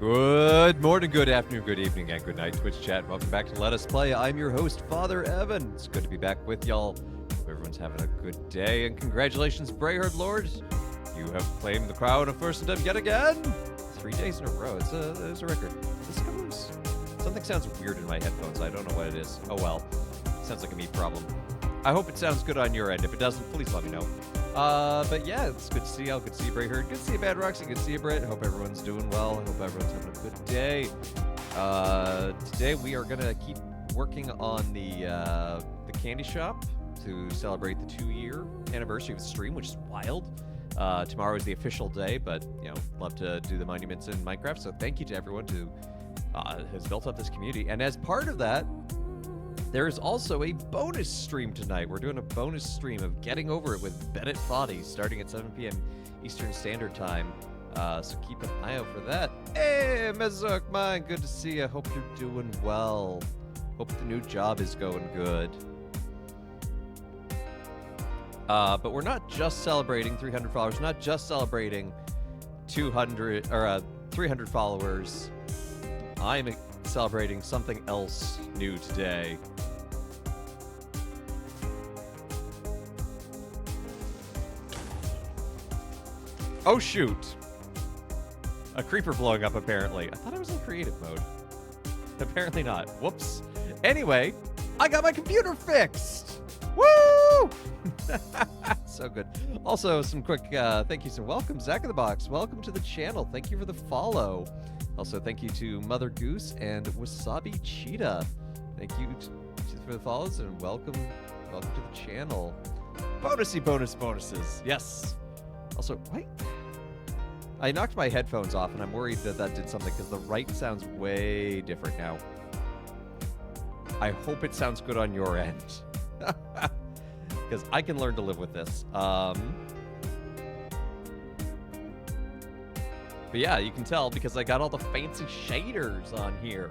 Good morning, good afternoon, good evening, and good night, Twitch chat. Welcome back to Let Us Play. I'm your host, Father Evan. It's good to be back with y'all. Hope everyone's having a good day, and congratulations, Brayherd Lord. You have claimed the crown of first dub yet again. 3 days in a row. It's a record. This goes. Something sounds weird in my headphones. I don't know what it is. Oh well. Sounds like a me problem. I hope it sounds good on your end. If it doesn't, please let me know. But yeah, it's good to see y'all. Good to see you, Brayherd. Good to see you, Bad Roxy. Good to see you, Britt. Hope everyone's doing well. I hope everyone's having a good day. Today we are gonna keep working on the candy shop to celebrate the 2-year anniversary of the stream, which is wild. Tomorrow is the official day, but you know, love to do the monuments in Minecraft. So thank you to everyone who has built up this community. And as part of that, there is also a bonus stream tonight. We're doing a bonus stream of Getting Over It with Bennett Foddy starting at 7 p.m. Eastern Standard Time. So keep an eye out for that. Hey, Mezuk Mine, good to see you. Hope you're doing well. Hope the new job is going good. But we're not just celebrating 300 followers, not just celebrating 200 or 300 followers. I'm celebrating something else new today. Oh shoot! A creeper blowing up apparently. I thought I was in creative mode. Apparently not. Whoops. Anyway, I got my computer fixed! Woo! So good. Also, some quick thank yous and welcome. Zach in the Box, welcome to the channel. Thank you for the follow. Also, thank you to Mother Goose and Wasabi Cheetah. Thank you for the follows and welcome to the channel. Bonuses. Yes. Also, wait. I knocked my headphones off and I'm worried that did something because the right sounds way different now. I hope it sounds good on your end. Because I can learn to live with this. But yeah, you can tell because I got all the fancy shaders on here.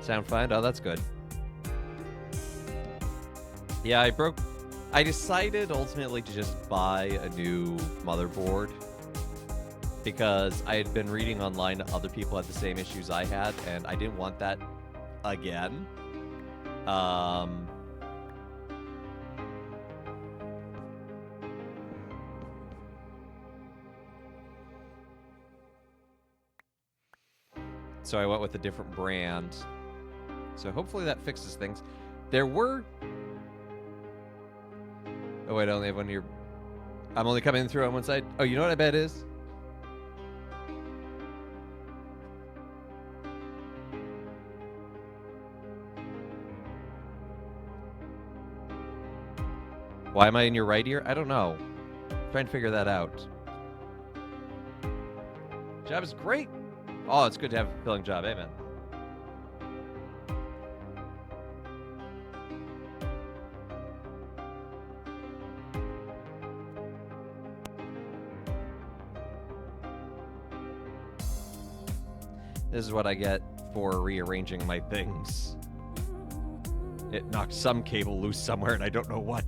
Sound fine? Oh, that's good. Yeah, I decided ultimately to just buy a new motherboard because I had been reading online that other people had the same issues I had, and I didn't want that again. So I went with a different brand. So hopefully that fixes things. There were... Oh wait, I only have one here. I'm only coming through on one side. Oh, you know what I bet is? Why am I in your right ear? I don't know. I'm trying to figure that out. Job is great. Oh, it's good to have a fulfilling job. Amen. This is what I get for rearranging my things. It knocked some cable loose somewhere and I don't know what.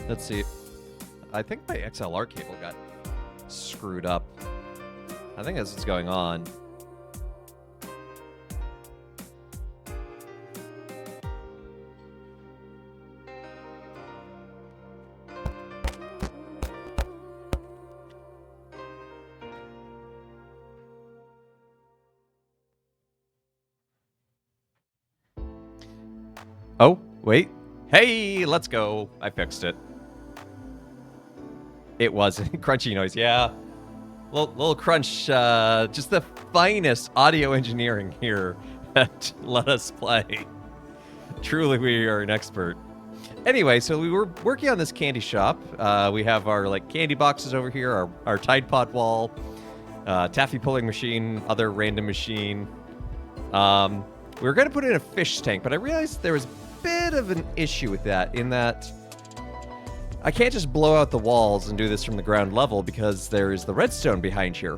Let's see. I think my XLR cable got screwed up. I think that's what's going on. Oh, wait. Hey, let's go. I fixed it. It was crunchy noise, yeah. Little crunch, just the finest audio engineering here at Let Us Play. Truly, we are an expert. Anyway, so we were working on this candy shop. We have our like candy boxes over here, our Tide Pod wall, taffy pulling machine, other random machine. We were going to put in a fish tank, but I realized there was a bit of an issue with that, in that I can't just blow out the walls and do this from the ground level because there is the redstone behind here.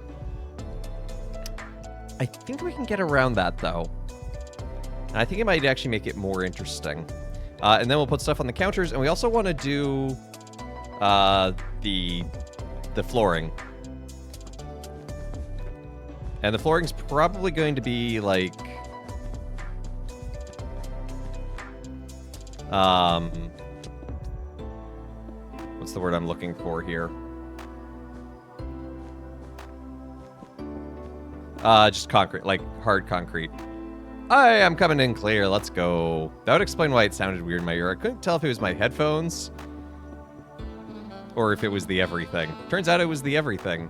I think we can get around that, though. And I think it might actually make it more interesting. And then we'll put stuff on the counters, and we also want to do the flooring. And the flooring's probably going to be like what's the word I'm looking for here? Just concrete, like hard concrete. I'm coming in clear. Let's go. That would explain why it sounded weird in my ear. I couldn't tell if it was my headphones or if it was the everything. Turns out it was the everything.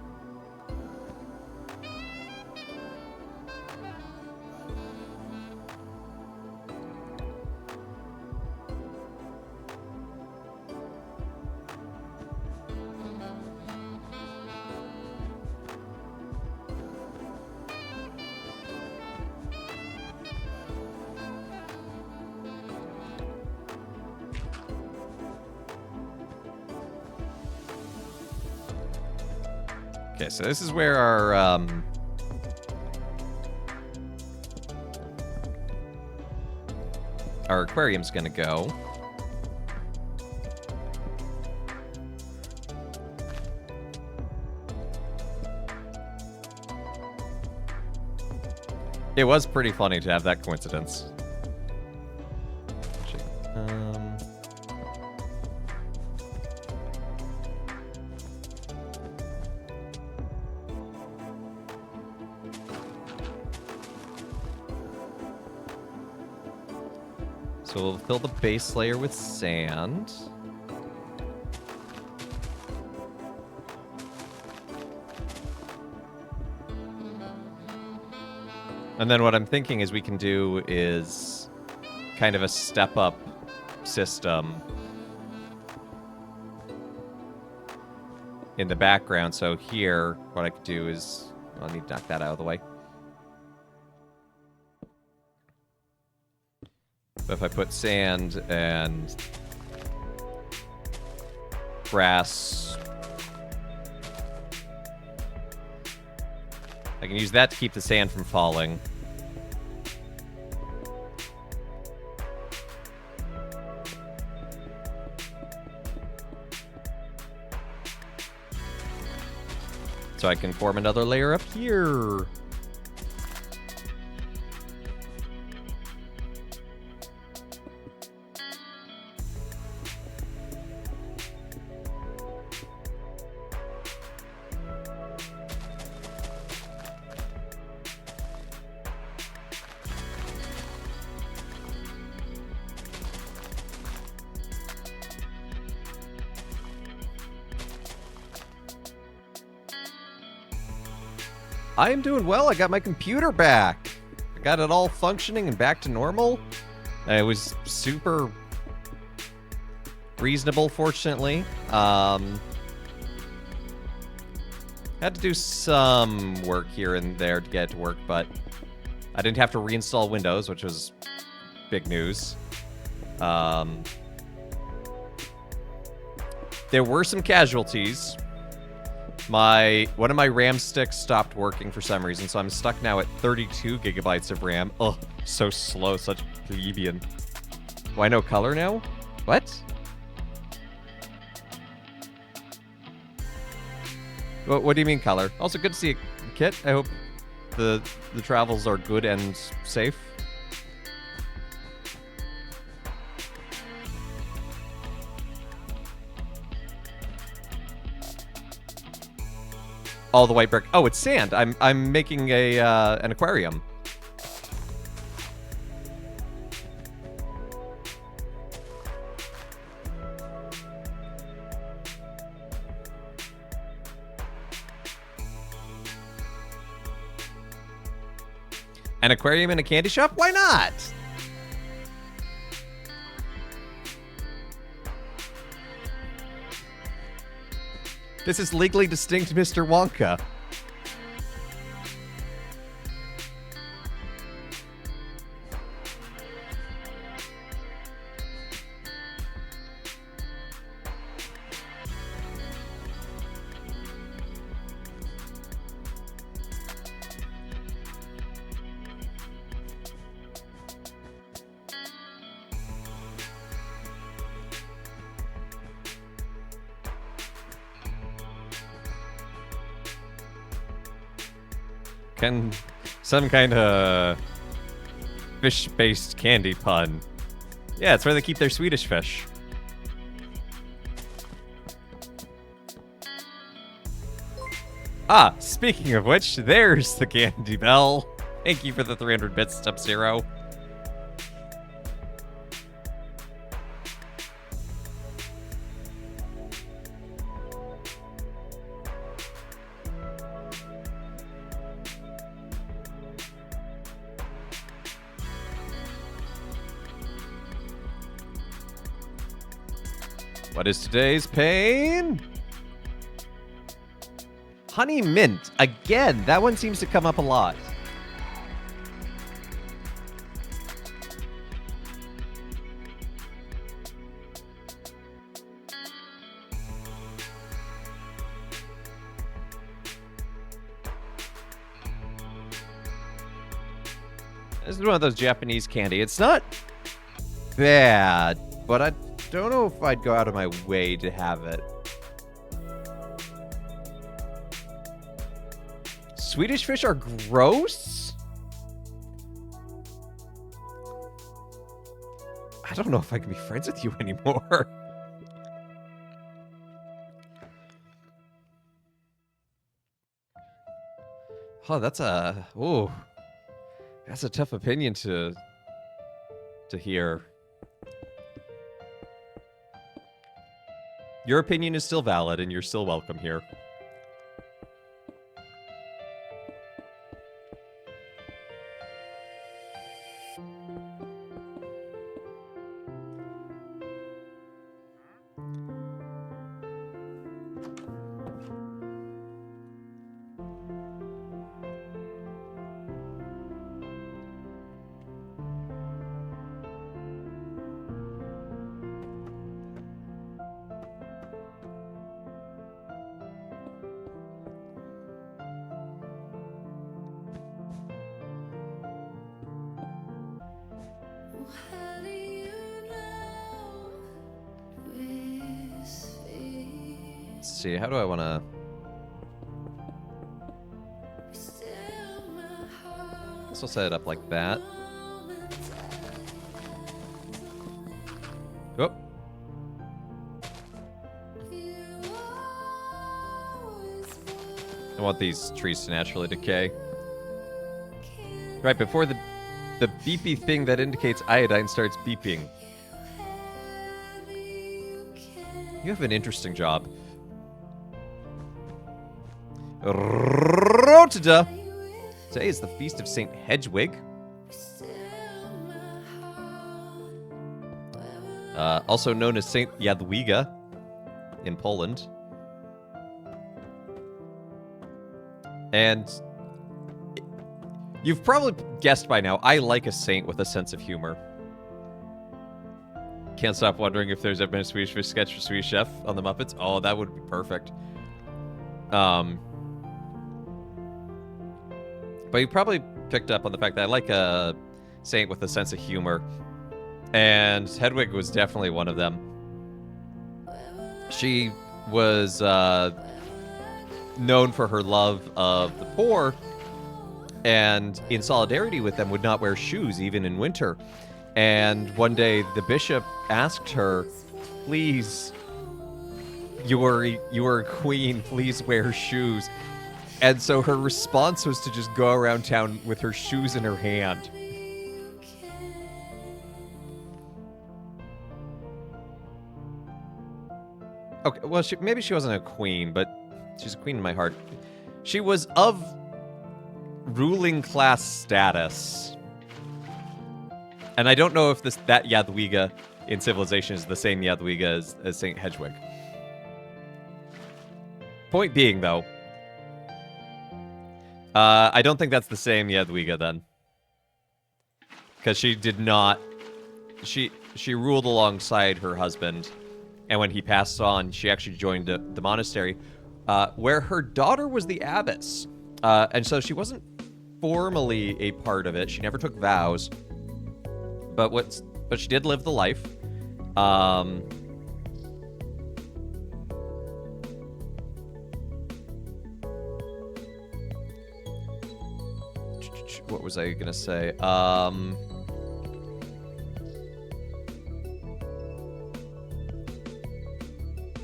Okay, so this is where our aquarium's gonna go. It was pretty funny to have that coincidence. So we'll fill the base layer with sand. And then what I'm thinking is we can do is kind of a step-up system in the background. So here, what I could do is... I'll need to knock that out of the way. But if I put sand and grass, I can use that to keep the sand from falling. So I can form another layer up here. I am doing well. I got my computer back. I got it all functioning and back to normal. It was super reasonable, fortunately. Had to do some work here and there to get it to work, but I didn't have to reinstall Windows, which was big news. There were some casualties. One of my RAM sticks stopped working for some reason, so I'm stuck now at 32 gigabytes of RAM. Ugh, so slow, such plebeian. Why no color now? What? What do you mean color? Also, good to see you, Kit. I hope the travels are good and safe. All the white brick. Oh, it's sand. I'm making an aquarium. An aquarium in a candy shop? Why not? This is legally distinct Mr. Wonka. Some kind of fish-based candy pun. Yeah, it's where they keep their Swedish fish. Ah, speaking of which, there's the candy bell. Thank you for the 300 bits, Sub-Zero. What is today's pain? Honey mint. Again, that one seems to come up a lot. This is one of those Japanese candy. It's not bad, but I don't know if I'd go out of my way to have it. Swedish fish are gross? I don't know if I can be friends with you anymore. Oh, that's a tough opinion to hear. Your opinion is still valid, and you're still welcome here. Let's see, how do I want to... Guess I'll set it up like that. Oh. I want these trees to naturally decay. Right, before the beepy thing that indicates iodine starts beeping. You have an interesting job. Rotida. Today is the feast of Saint Hedwig. Also known as Saint Jadwiga in Poland. And you've probably guessed by now, I like a saint with a sense of humor. Can't stop wondering if there's ever been a Swedish fish sketch for Swedish Chef on the Muppets. Oh, that would be perfect. But you probably picked up on the fact that I like a saint with a sense of humor. And Hedwig was definitely one of them. She was known for her love of the poor, and in solidarity with them would not wear shoes even in winter. And one day the bishop asked her, please, you are a queen, please wear shoes. And so her response was to just go around town with her shoes in her hand. Okay, well, maybe she wasn't a queen, but she's a queen in my heart. She was of ruling class status. And I don't know if that Jadwiga in Civilization is the same Jadwiga as Saint Hedwig. Point being, though, I don't think that's the same Jadwiga then. Because she did not... She ruled alongside her husband, and when he passed on, she actually joined the monastery, where her daughter was the abbess. And so she wasn't formally a part of it. She never took vows. But she did live the life. What was I gonna say?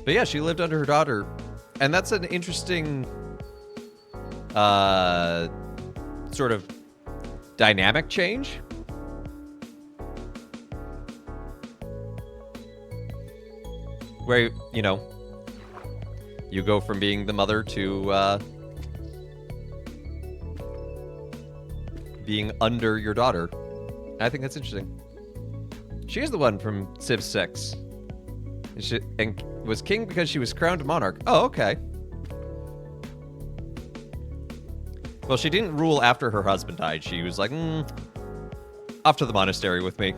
But yeah, she lived under her daughter. And that's an interesting sort of dynamic change. Where, you know, you go from being the mother to being under your daughter. I think that's interesting. She is the one from Civ 6. And was king because she was crowned monarch. Oh, okay. Well, she didn't rule after her husband died. She was like, off to the monastery with me.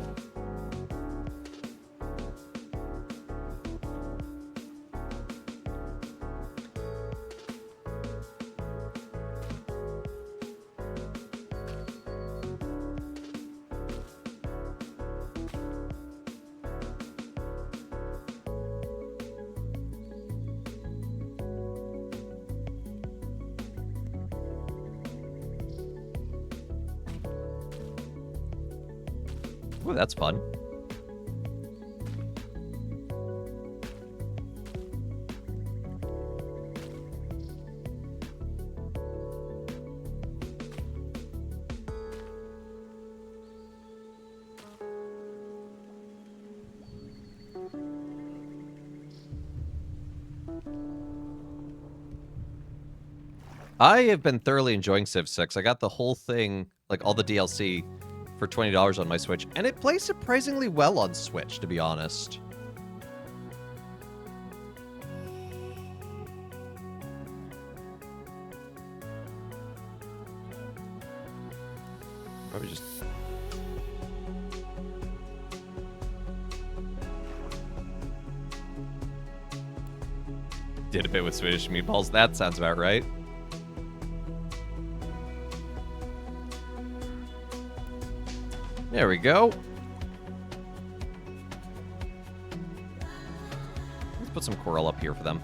Ooh, that's fun. I have been thoroughly enjoying Civ 6. I got the whole thing, like all the DLC, for $20 on my Switch, and it plays surprisingly well on Switch, to be honest. Probably just... did a bit with Swedish meatballs. That sounds about right. There we go. Let's put some coral up here for them.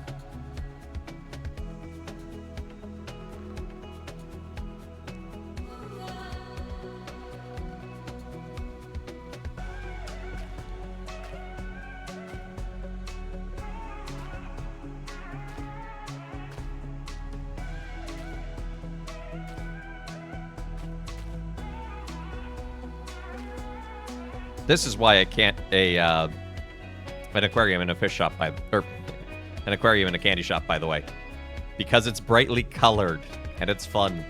This is why I can't an aquarium in a fish shop or an aquarium in a candy shop, by the way, because it's brightly colored and it's fun.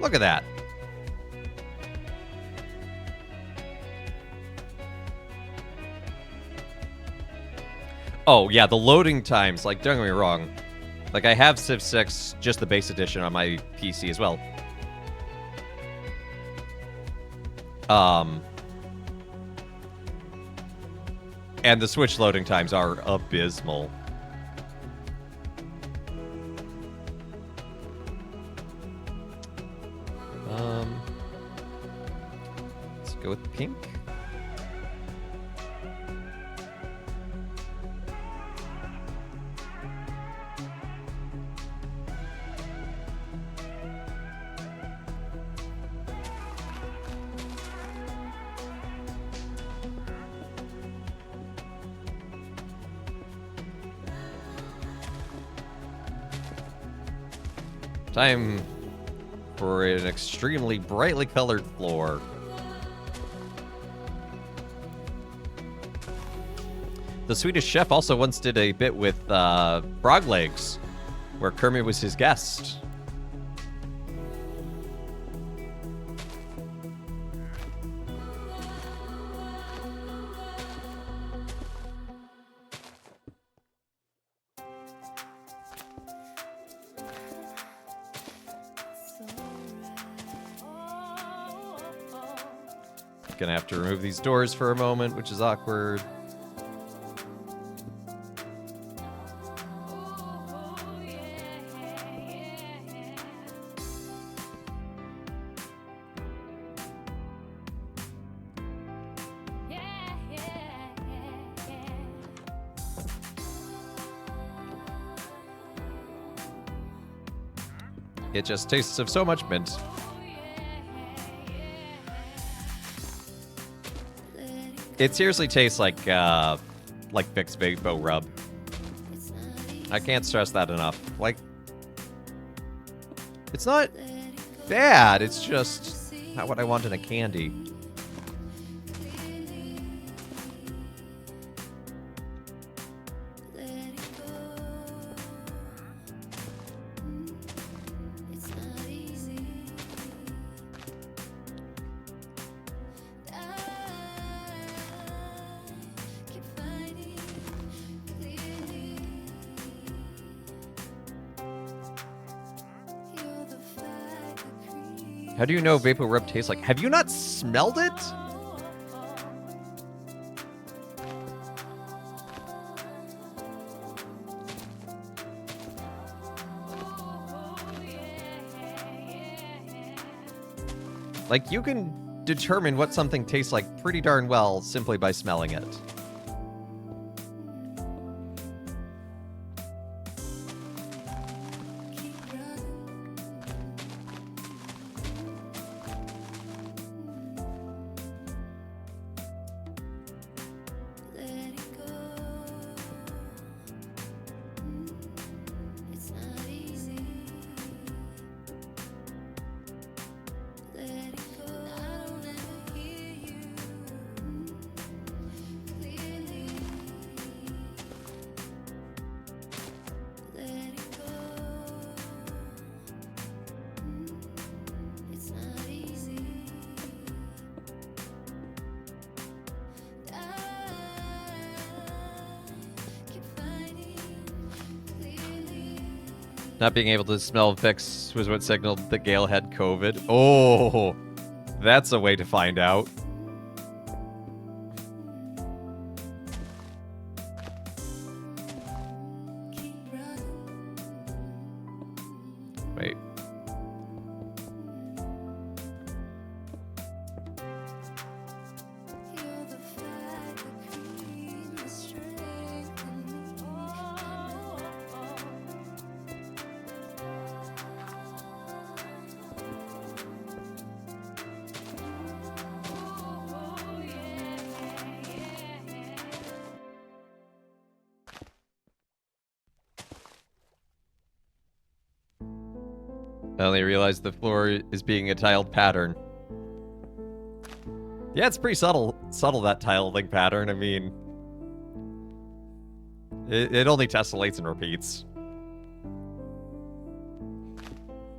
Look at that. Oh yeah, the loading times. Like, don't get me wrong. Like, I have Civ 6, just the base edition on my PC as well. And the Switch loading times are abysmal. Let's go with pink. Time for an extremely brightly colored floor. The Swedish chef also once did a bit with frog legs, where Kermit was his guest. Gonna have to remove these doors for a moment, which is awkward. It just tastes of so much mint. It seriously tastes like Vicks Vapor Rub. I can't stress that enough. Like, it's not bad. It's just not what I want in a candy. How do you know Vapor Rub tastes like? Have you not smelled it? Like, you can determine what something tastes like pretty darn well simply by smelling it. Not being able to smell Vicks was what signaled that Gale had COVID. Oh, that's a way to find out. Wait. I only realized the floor is being a tiled pattern. Yeah, it's pretty subtle, that tiling pattern. I mean, it only tessellates and repeats.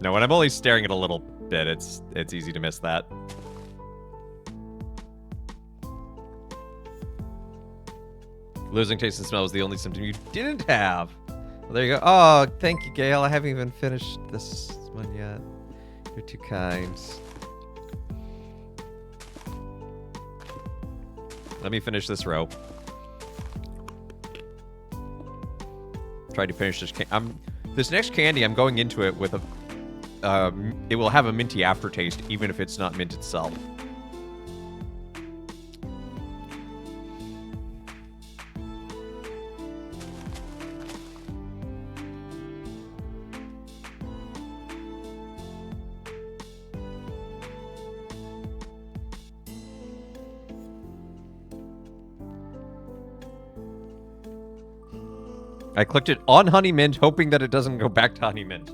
No, when I'm only staring at a little bit, it's easy to miss that. Losing taste and smell was the only symptom you didn't have. Well, there you go. Oh, thank you, Gale. I haven't even finished this one yet. You're too kind. Let me finish this row. Try to finish this. This next candy, I'm going into it with a. It will have a minty aftertaste, even if it's not mint itself. I clicked it on Honey Mint, hoping that it doesn't go back to Honey Mint.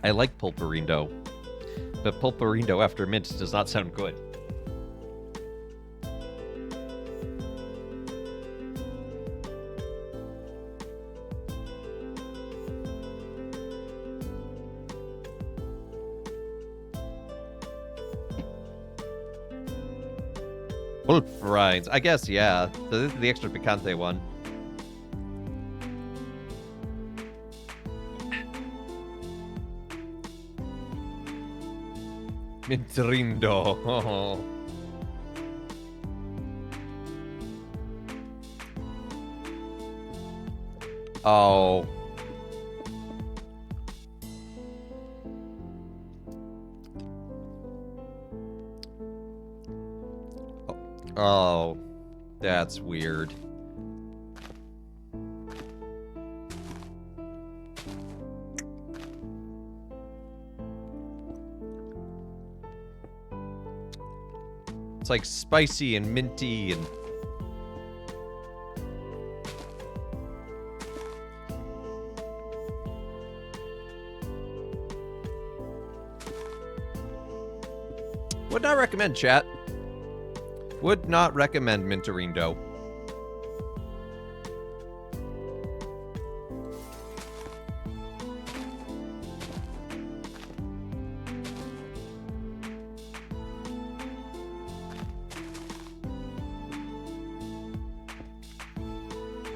I like Pulparindo, but Pulparindo after mint does not sound good. Pulp rinds. I guess, yeah. So this is the extra picante one. Mintrindo. Oh. Oh. Oh. That's weird. It's like spicy and minty and... Would not recommend, chat. Would not recommend Minterindo.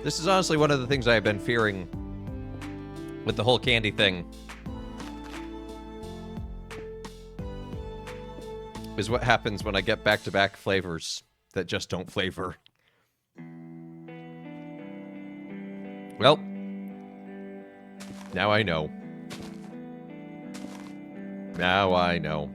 This is honestly one of the things I've been fearing with the whole candy thing. Is what happens when I get back-to-back flavors that just don't flavor. Well, now I know. Now I know.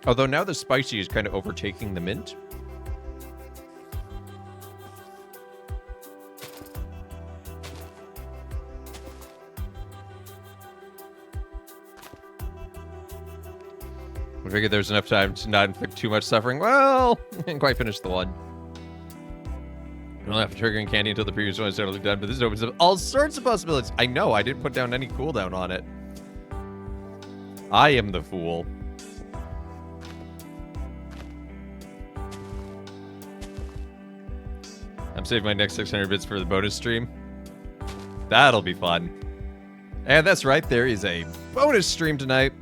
Although now the spicy is kind of overtaking the mint. I figured there's enough time to not inflict too much suffering. Well, I didn't quite finish the one. I don't have to triggering candy until the previous one is totally done, but this opens up all sorts of possibilities. I know, I didn't put down any cooldown on it. I am the fool. I'm saving my next 600 bits for the bonus stream. That'll be fun. And that's right, there is a bonus stream tonight.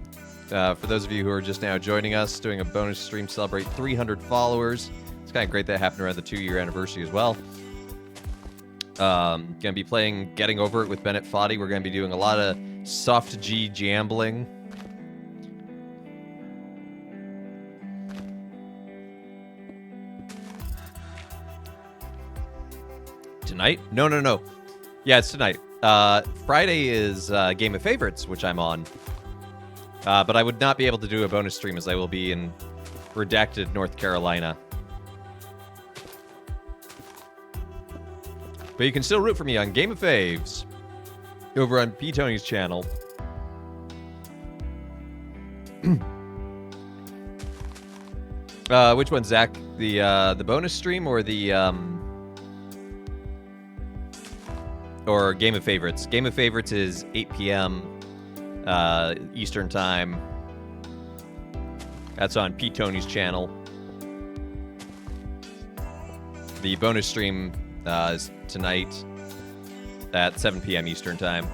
For those of you who are just now joining us, doing a bonus stream to celebrate 300 followers. It's kind of great that happened around the 2-year anniversary as well. Gonna be playing Getting Over It with Bennett Foddy. We're gonna be doing a lot of soft G jambling. Tonight? No. Yeah, it's tonight. Friday is Game of Favorites, which I'm on. But I would not be able to do a bonus stream as I will be in redacted North Carolina. But you can still root for me on Game of Faves over on P. Tony's channel. Which one, Zach? The bonus stream or the or Game of Favorites? Game of Favorites is 8 p.m. Eastern Time. That's on P. Tony's channel. The bonus stream is tonight at 7 p.m. Eastern Time.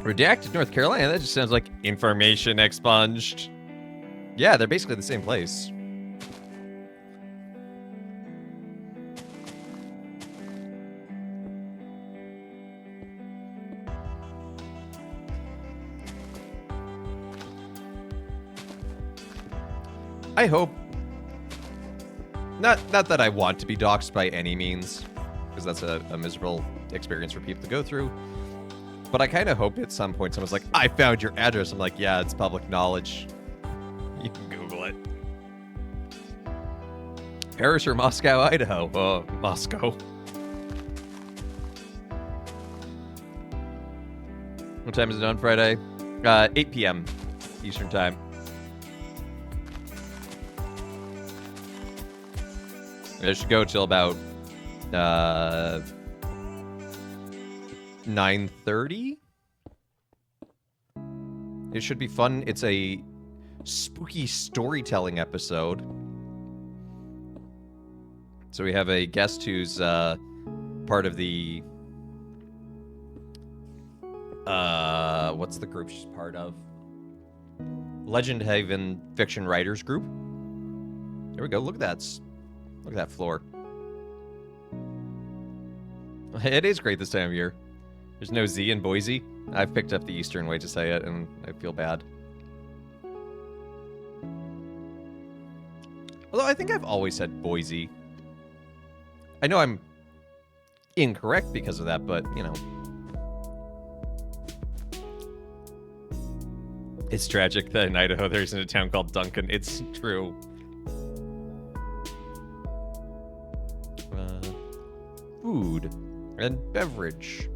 Redacted, North Carolina? That just sounds like information expunged. Yeah, they're basically the same place. I hope... Not that I want to be doxxed by any means, because that's a miserable experience for people to go through. But I kind of hope at some point someone's like, I found your address. I'm like, yeah, it's public knowledge. You can Google it. Paris or Moscow, Idaho? Moscow. What time is it on Friday? 8 p.m. Eastern Time. It should go till about 9:30. It should be fun. It's a spooky storytelling episode. So we have a guest who's part of the what's the group she's part of? Legend Haven Fiction Writers Group. There we go. Look at that floor. It is great this time of year. There's no Z in Boise. I've picked up the Eastern way to say it, and I feel bad. Although I think I've always said Boise. I know I'm incorrect because of that, but, you know. It's tragic that in Idaho there isn't a town called Duncan. It's true. Food and beverage.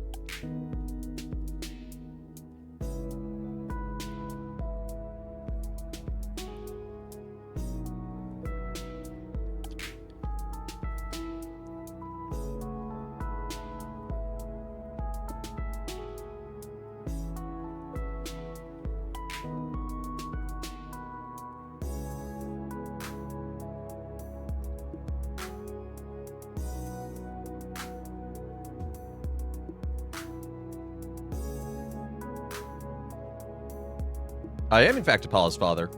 I am, in fact, Apollo's father.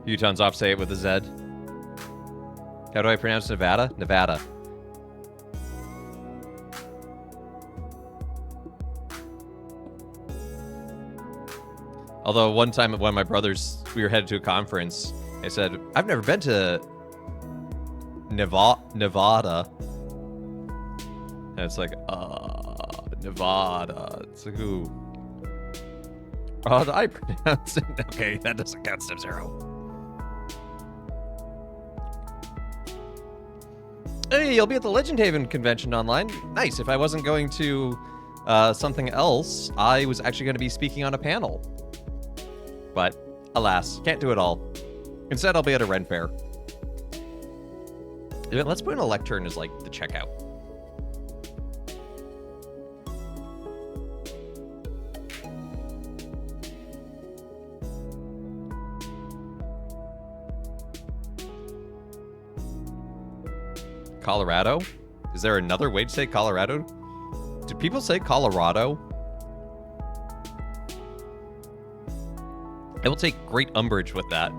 Uton's off, say it with a Z. How do I pronounce Nevada? Nevada. Although one time at one of my brothers, we were headed to a conference. I said, I've never been to Nevada. And it's like, Nevada. It's like, who? How do I pronounce it? Okay, that doesn't count. Step 0. Hey, you'll be at the Legend Haven convention online. Nice. If I wasn't going to something else, I was actually going to be speaking on a panel. But, alas, can't do it all. Instead, I'll be at a Ren Fair. Let's put in a lectern as, like, the checkout. Colorado? Is there another way to say Colorado? Do people say Colorado? I will take great umbrage with that.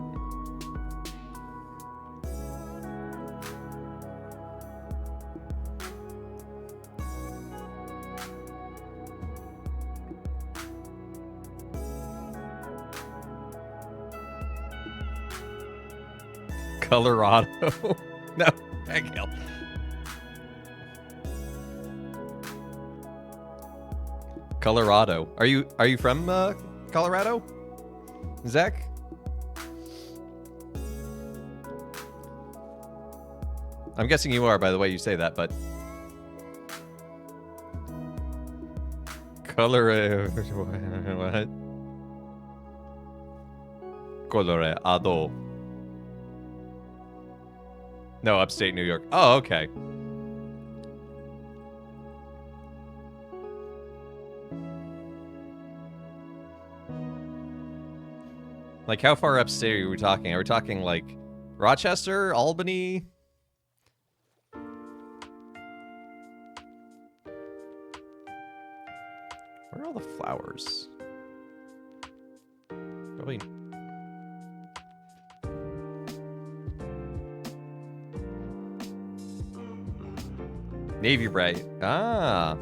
Colorado? No, thank you. Colorado. Are you from Colorado? Zach? I'm guessing you are by the way you say that, but Colorado. What? Colorado. No, upstate New York. Oh, okay. Like, how far upstate are we talking? Are we talking, like, Rochester, Albany? Where are all the flowers? Probably... Navy Bright. Ah.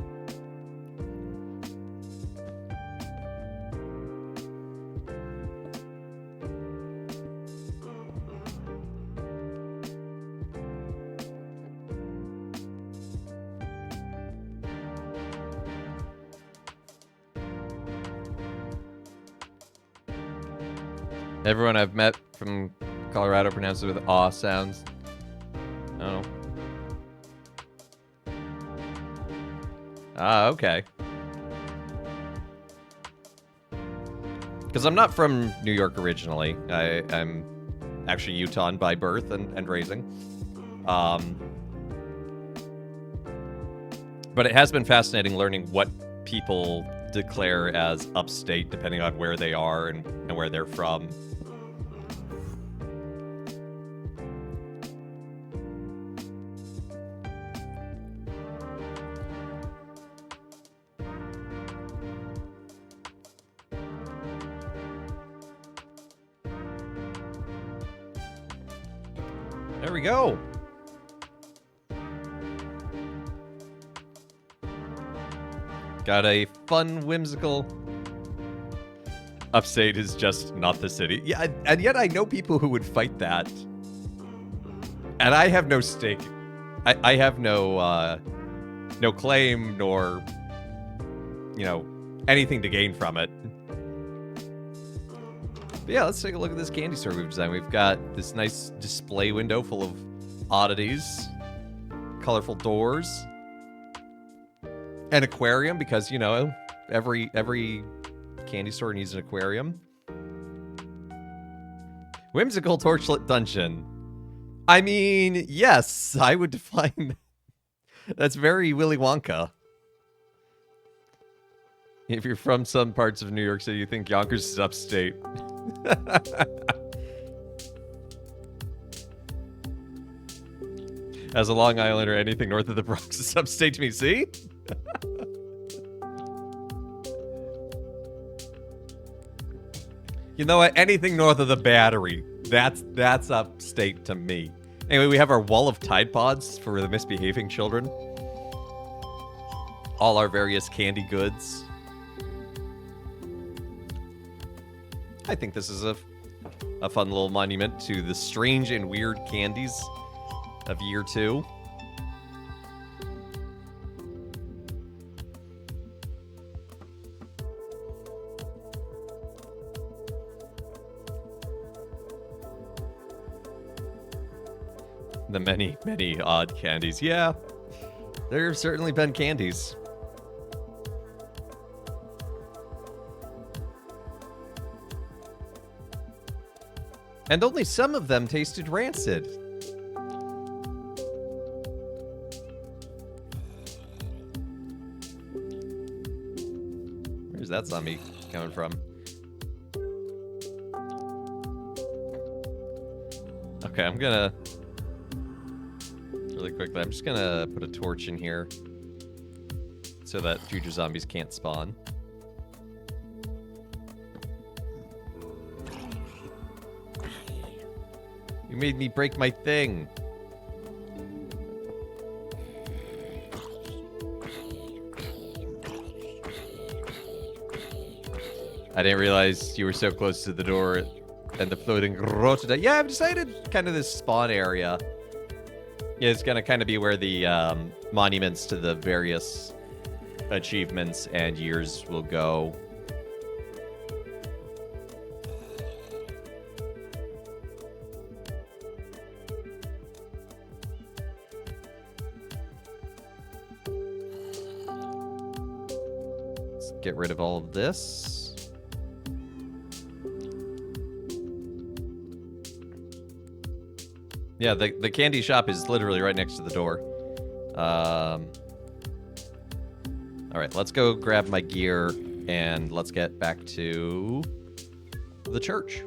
Everyone I've met from Colorado pronounces it with aw sounds. I don't know. Ah, okay. Because I'm not from New York originally. I'm actually Utah by birth and raising. But it has been fascinating learning what people declare as upstate depending on where they are and where they're from. There we go. Got a fun, whimsical... Upstate is just not the city. Yeah, and yet I know people who would fight that. And I have no stake. I have no claim nor, anything to gain from it. But yeah, let's take a look at this candy store we've designed. We've got this nice display window full of oddities, colorful doors, an aquarium because, every candy store needs an aquarium. Whimsical torchlit dungeon. I mean, yes, I would define that's very Willy Wonka. If you're from some parts of New York City, you think Yonkers is upstate. As a Long Islander, anything north of the Bronx is upstate to me, see? You know what? Anything north of the Battery, that's upstate to me. Anyway, we have our wall of Tide Pods for the misbehaving children. All our various candy goods. I think this is a fun little monument to the strange and weird candies of year 2. The many, many odd candies. Yeah, there have certainly been candies. And only some of them tasted rancid. Where's that zombie coming from? Okay, I'm gonna... Really quickly, I'm just gonna put a torch in here so that future zombies can't spawn. You made me break my thing. I didn't realize you were so close to the door and the floating rotunda. Yeah, I've decided kind of this spawn area. Yeah, it's gonna kind of be where the monuments to the various achievements and years will go. Let's get rid of all of this. Yeah, the candy shop is literally right next to the door. All right, let's go grab my gear and let's get back to the church.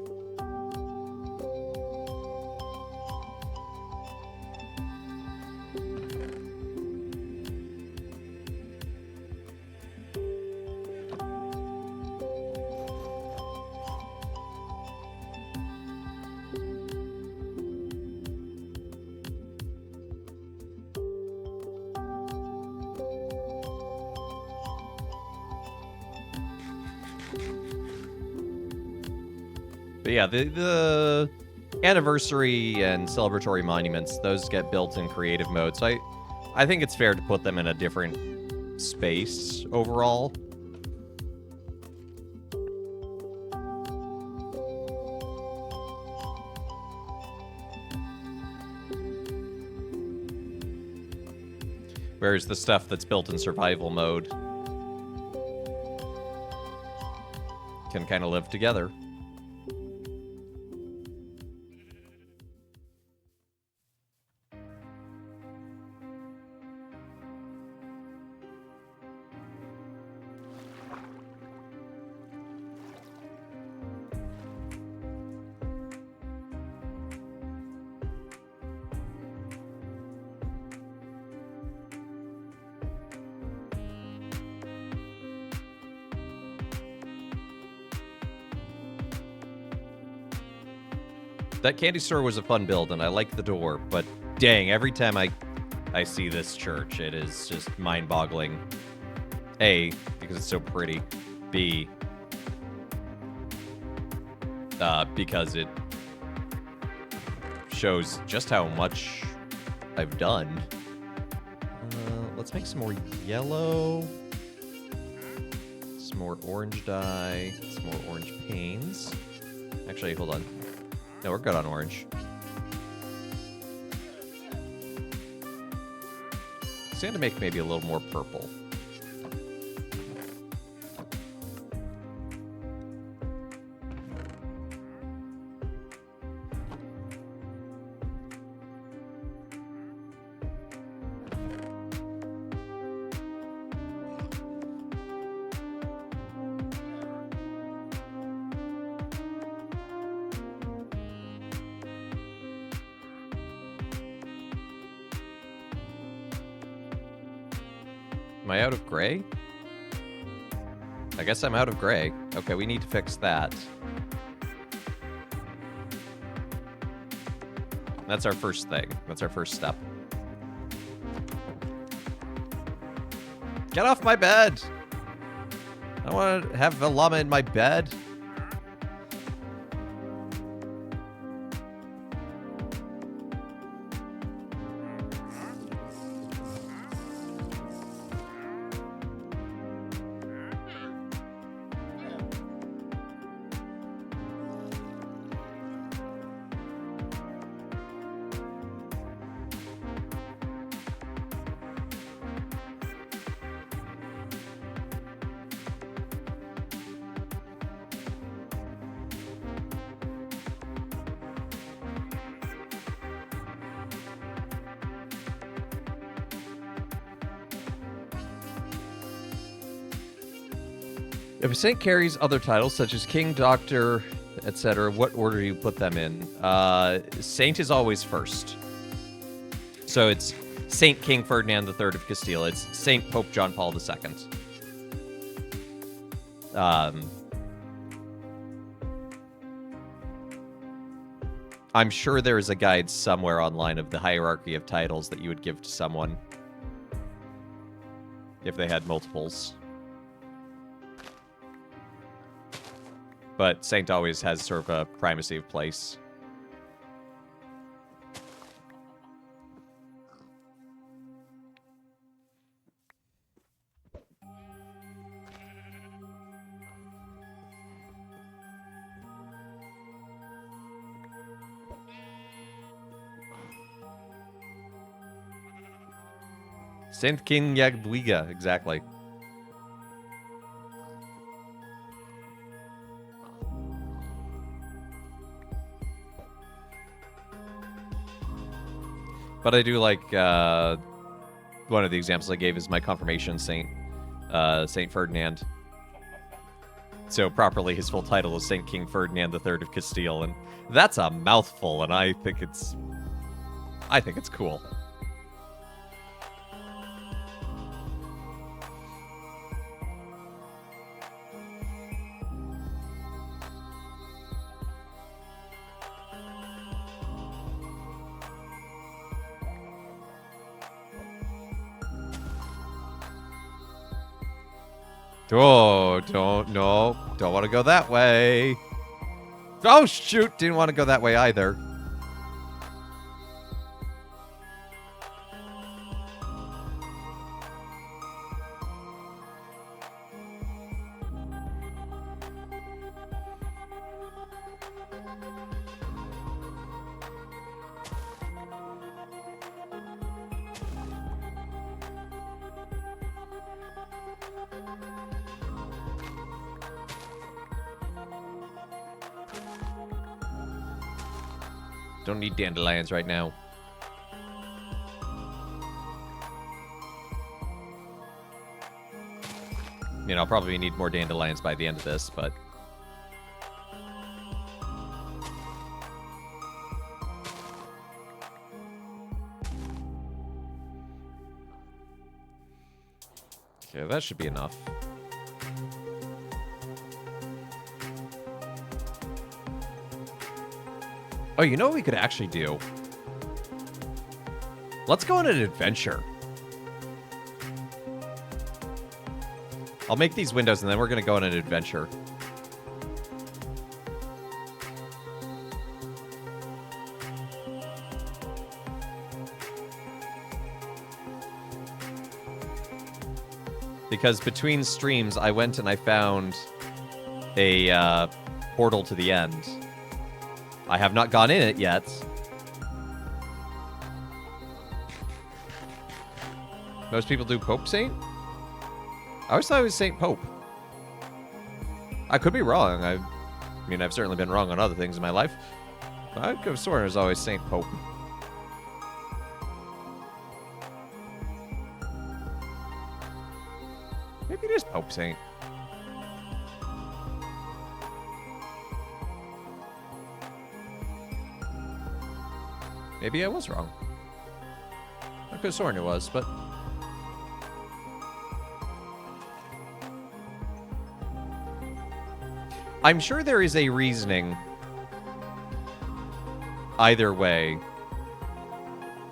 But yeah, the anniversary and celebratory monuments, those get built in creative mode. So I think it's fair to put them in a different space overall. Whereas the stuff that's built in survival mode can kind of live together. That candy store was a fun build, and I like the door, but dang, every time I see this church, it is just mind-boggling. A, because it's so pretty. B, because it shows just how much I've done. Let's make some more yellow. Some more orange dye. Some more orange panes. Actually, hold on. No, we're good on orange. It's going to make maybe a little more purple. Am I out of gray? I guess I'm out of gray. Okay, we need to fix that. That's our first thing. That's our first step. Get off my bed! I don't want to have a llama in my bed. If a saint carries other titles, such as king, doctor, etc., what order do you put them in? Saint is always first. So it's Saint King Ferdinand III of Castile. It's Saint Pope John Paul II. I'm sure there is a guide somewhere online of the hierarchy of titles that you would give to someone if they had multiples. But Saint always has sort of a primacy of place. Saint King Yagdwiga, exactly. But I do like, one of the examples I gave is my confirmation saint, Saint Ferdinand. So properly, his full title is Saint King Ferdinand III of Castile, and that's a mouthful, and I think it's cool. Oh, don't want to go that way. Oh, shoot, didn't want to go that way either. Don't need dandelions right now. I mean, I'll probably need more dandelions by the end of this, but... Okay, that should be enough. Oh, you know what we could actually do? Let's go on an adventure. I'll make these windows, and then we're going to go on an adventure. Because between streams, I went and I found a portal to the end. I have not gone in it yet. Most people do Pope Saint? I always thought it was Saint Pope. I could be wrong. I mean, I've certainly been wrong on other things in my life. But I could have sworn it was always Saint Pope. Maybe it is Pope Saint. Maybe I was wrong. I could have sworn it was, but... I'm sure there is a reasoning either way.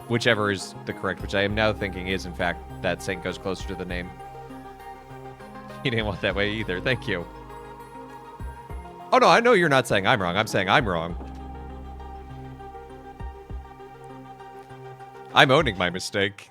Whichever is the correct, which I am now thinking is, in fact, that Saint goes closer to the name. You didn't want that way either. Thank you. Oh, no, I know you're not saying I'm wrong. I'm saying I'm wrong. I'm owning my mistake.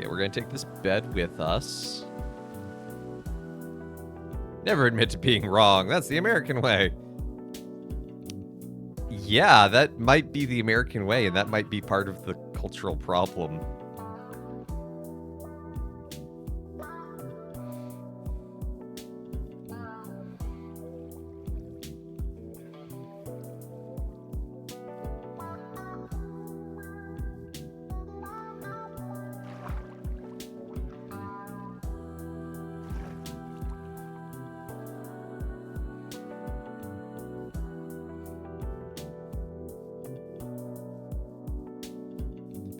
We're going to take this bed with us. Never admit to being wrong. That's the American way. Yeah, that might be the American way, and that might be part of the cultural problem.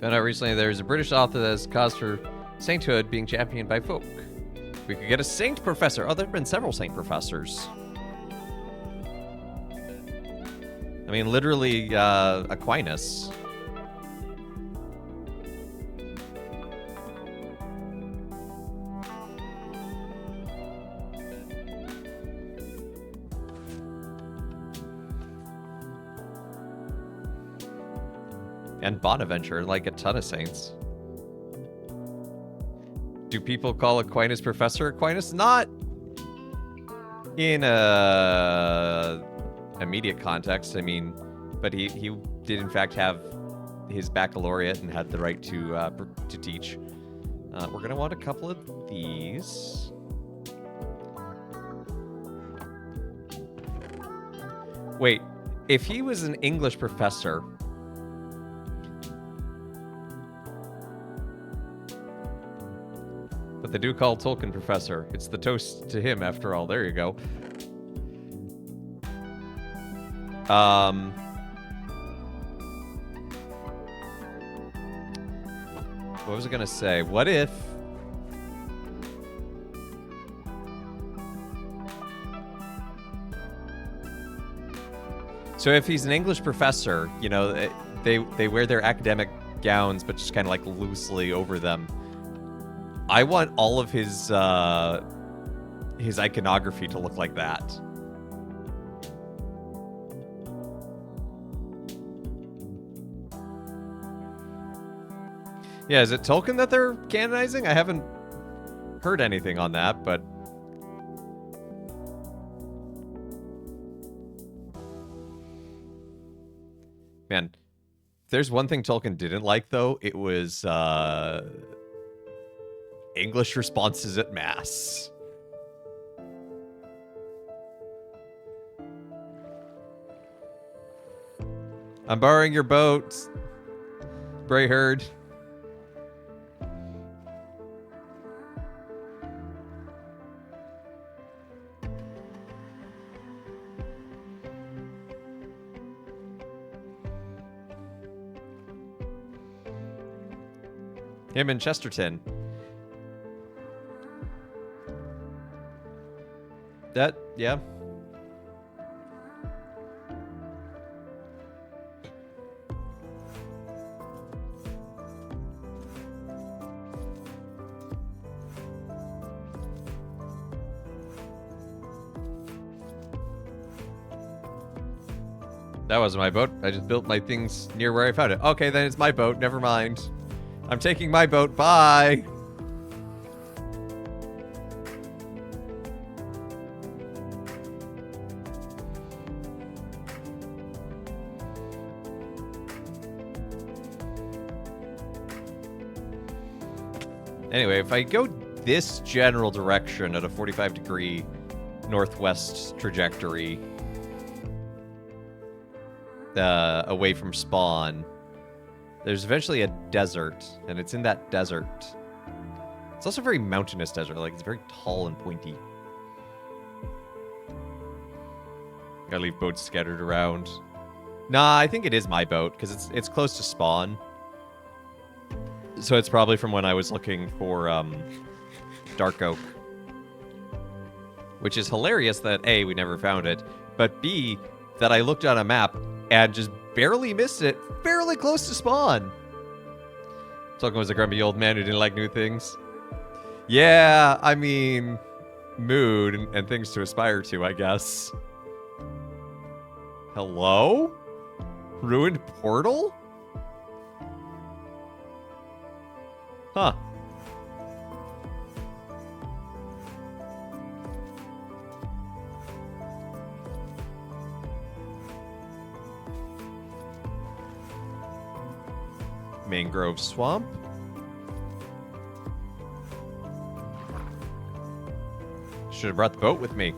Found out recently there's a British author that has cause for sainthood being championed by folk. We could get a saint professor. Oh, there have been several saint professors. I mean, literally, Aquinas. And Bonaventure, like a ton of saints. Do people call Aquinas Professor Aquinas? Not in a immediate context. I mean, but he did in fact have his baccalaureate and had the right to teach. We're gonna want a couple of these. Wait, if he was an English professor. But they do call Tolkien Professor. It's the toast to him, after all. There you go. What was I gonna say? What if... So if he's an English professor, you know, they wear their academic gowns, but just kind of like loosely over them. I want all of his iconography to look like that. Yeah, is it Tolkien that they're canonizing? I haven't heard anything on that, but... Man, if there's one thing Tolkien didn't like, though, it was, English responses at Mass. I'm borrowing your boat. Brayherd. Him in Chesterton. That, yeah. That wasn't my boat. I just built my things near where I found it. Okay, then it's my boat. Never mind. I'm taking my boat. Bye. Anyway, if I go this general direction at a 45-degree northwest trajectory, away from spawn, there's eventually a desert, and it's in that desert. It's also a very mountainous desert, like it's very tall and pointy. Gotta leave boats scattered around. Nah, I think it is my boat, because it's close to spawn. So it's probably from when I was looking for Dark Oak. Which is hilarious that A, we never found it, but B, that I looked on a map and just barely missed it, fairly close to spawn. Tolkien was a grumpy old man who didn't like new things. Yeah, I mean, mood and things to aspire to, I guess. Hello? Ruined portal? Huh. Mangrove swamp. Should have brought the boat with me.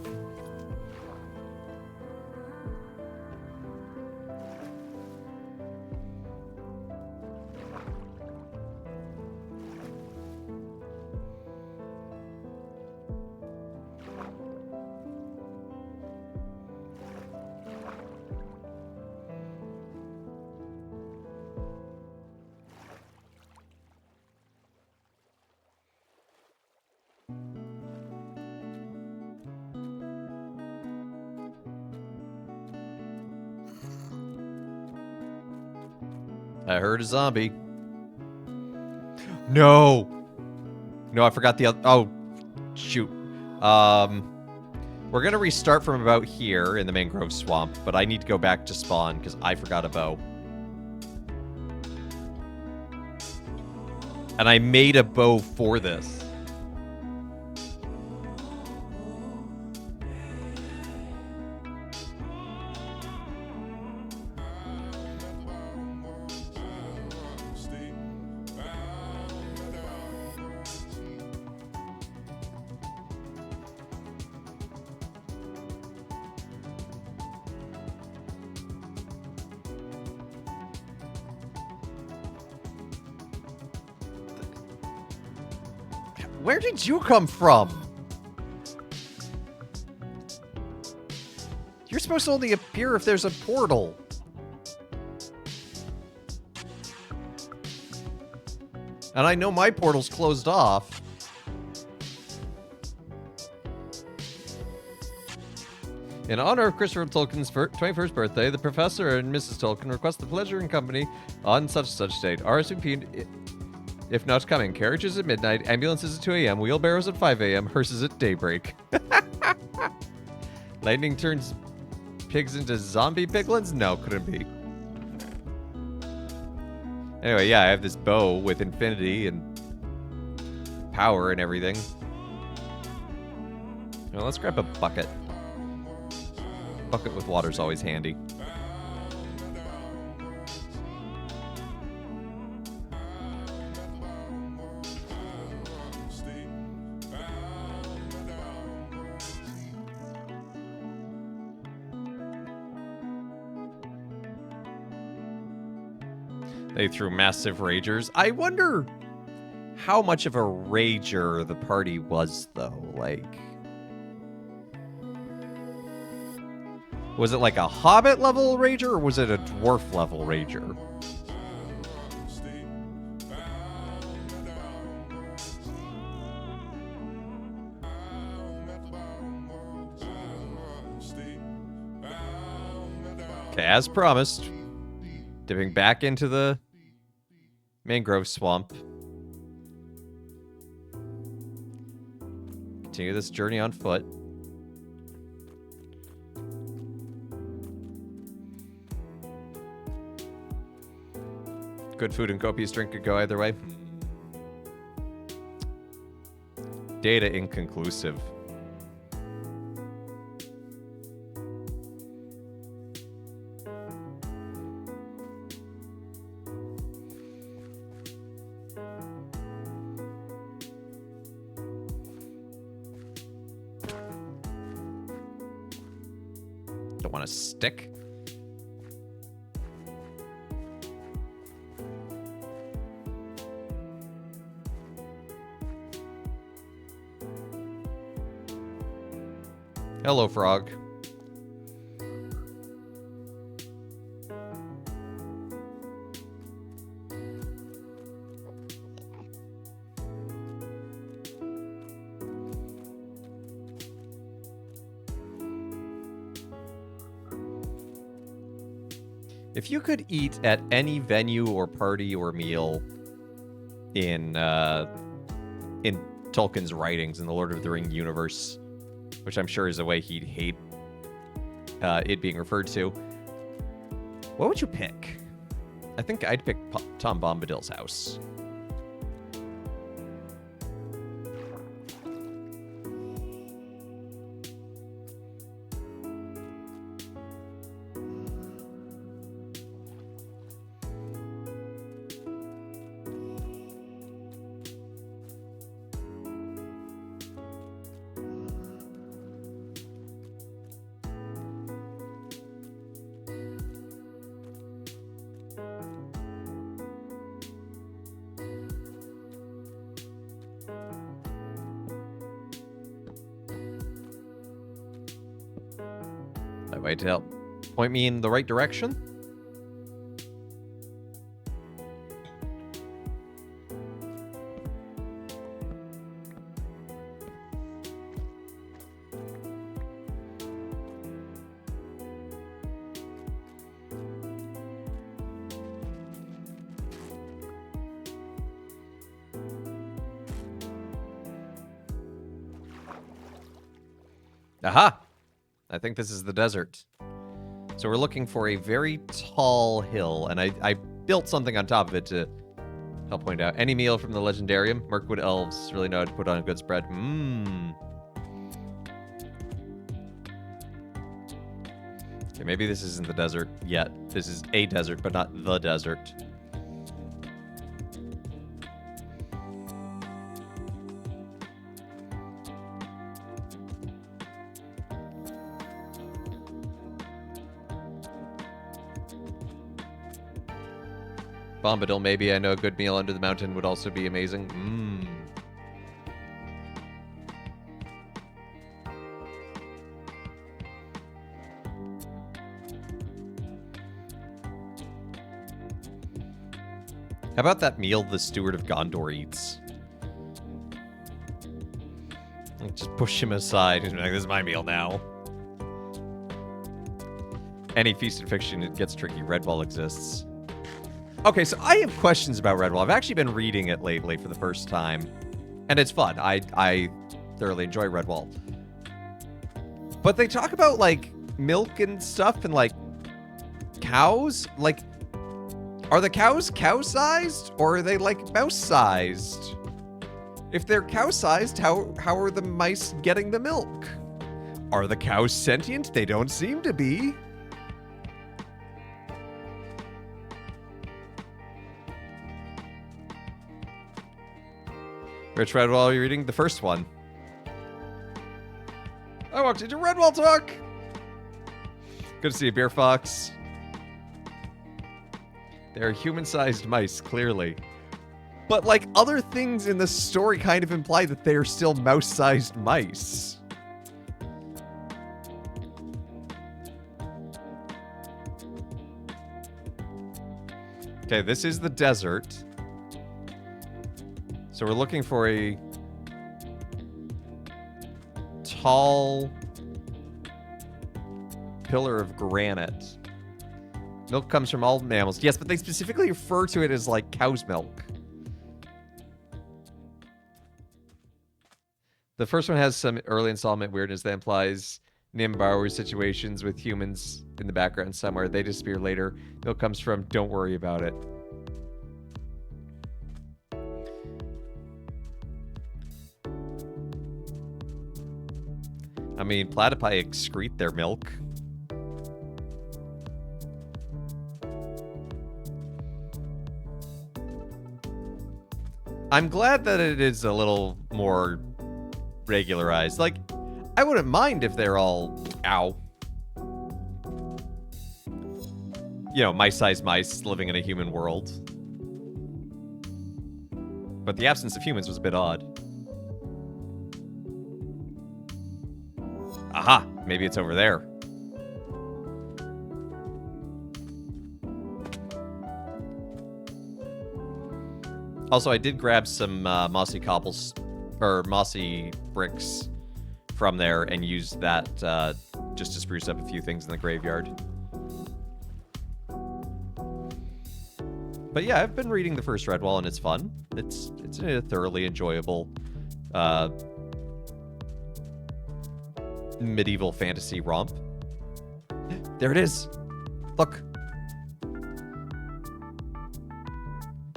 I heard a zombie. No! No, I forgot the other... Oh, shoot. We're gonna restart from about here in the mangrove swamp, but I need to go back to spawn because I forgot a bow. And I made a bow for this. Where did you come from? You're supposed to only appear if there's a portal. And I know my portal's closed off. In honor of Christopher Tolkien's 21st birthday, the Professor and Mrs. Tolkien request the pleasure and company on such date. RSVP, if not coming. Carriages at midnight, ambulances at 2 a.m., wheelbarrows at 5 a.m., hearses at daybreak. Lightning turns pigs into zombie piglins? No, couldn't be. Anyway, yeah, I have this bow with infinity and power and everything. Well, let's grab a bucket. Bucket with water's always handy. They threw massive ragers. I wonder how much of a rager the party was, though. Like, was it like a hobbit level rager, or was it a dwarf level rager? Okay, as promised, dipping back into the mangrove swamp. Continue this journey on foot. Good food and copious drink could go either way. Data inconclusive. Don't want to stick. Hello, frog. If you could eat at any venue or party or meal in Tolkien's writings in the Lord of the Ring universe, which I'm sure is a way he'd hate it being referred to, what would you pick? I think I'd pick Tom Bombadil's house. That way to help point me in the right direction. Aha! I think this is the desert. So we're looking for a very tall hill, and I built something on top of it to help point out. Any meal from the Legendarium. Mirkwood elves really know how to put on a good spread. Okay, maybe this isn't the desert yet. This is a desert, but not the desert. Bombadil, maybe. I know a good meal under the mountain would also be amazing. How about that meal the Steward of Gondor eats? Just push him aside and be like, this is my meal now. Any feast and fiction, it gets tricky. Redwall exists. Okay, so I have questions about Redwall. I've actually been reading it lately for the first time, and it's fun. I thoroughly enjoy Redwall. But they talk about, like, milk and stuff and, like, cows? Like, are the cows cow-sized, or are they, like, mouse-sized? If they're cow-sized, how are the mice getting the milk? Are the cows sentient? They don't seem to be. Which Redwall are you reading? The first one. I walked into Redwall Talk! Good to see you, Beer Fox. They're human-sized mice, clearly. But, like, other things in the story kind of imply that they're still mouse-sized mice. Okay, this is the desert. So we're looking for a tall pillar of granite. Milk comes from all mammals. Yes, but they specifically refer to it as, like, cow's milk. The first one has some early installment weirdness that implies Nimbauer situations with humans in the background somewhere. They disappear later. Milk comes from don't worry about it. I mean, platypi excrete their milk. I'm glad that it is a little more regularized. Like, I wouldn't mind if they're all, ow. You know, mice-sized mice living in a human world. But the absence of humans was a bit odd. Aha! Maybe it's over there. Also, I did grab some mossy cobbles, or mossy bricks from there and used that just to spruce up a few things in the graveyard. But yeah, I've been reading the first Redwall and it's fun. It's a thoroughly enjoyable medieval fantasy romp. There it is. Look.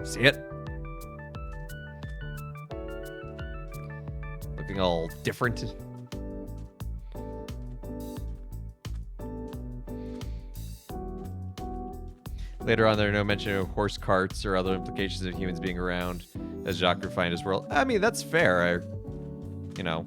See it? Looking all different. Later on, there are no mention of horse carts or other implications of humans being around as Jacques refined his world. I mean, that's fair. You know.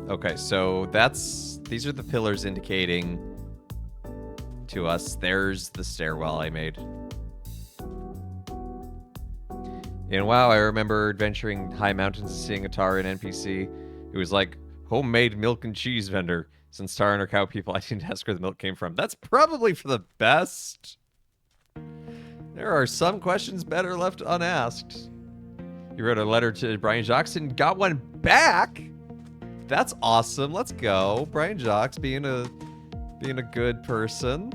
Okay, so these are the pillars indicating to us. There's the stairwell I made. In WoW, I remember adventuring high mountains and seeing a Tauren NPC who was like, homemade milk and cheese vendor. Since Tauren are cow people, I didn't ask where the milk came from. That's probably for the best. There are some questions better left unasked. You wrote a letter to Brian Jacques and got one back? That's awesome. Let's go. Brian Jacques being a good person.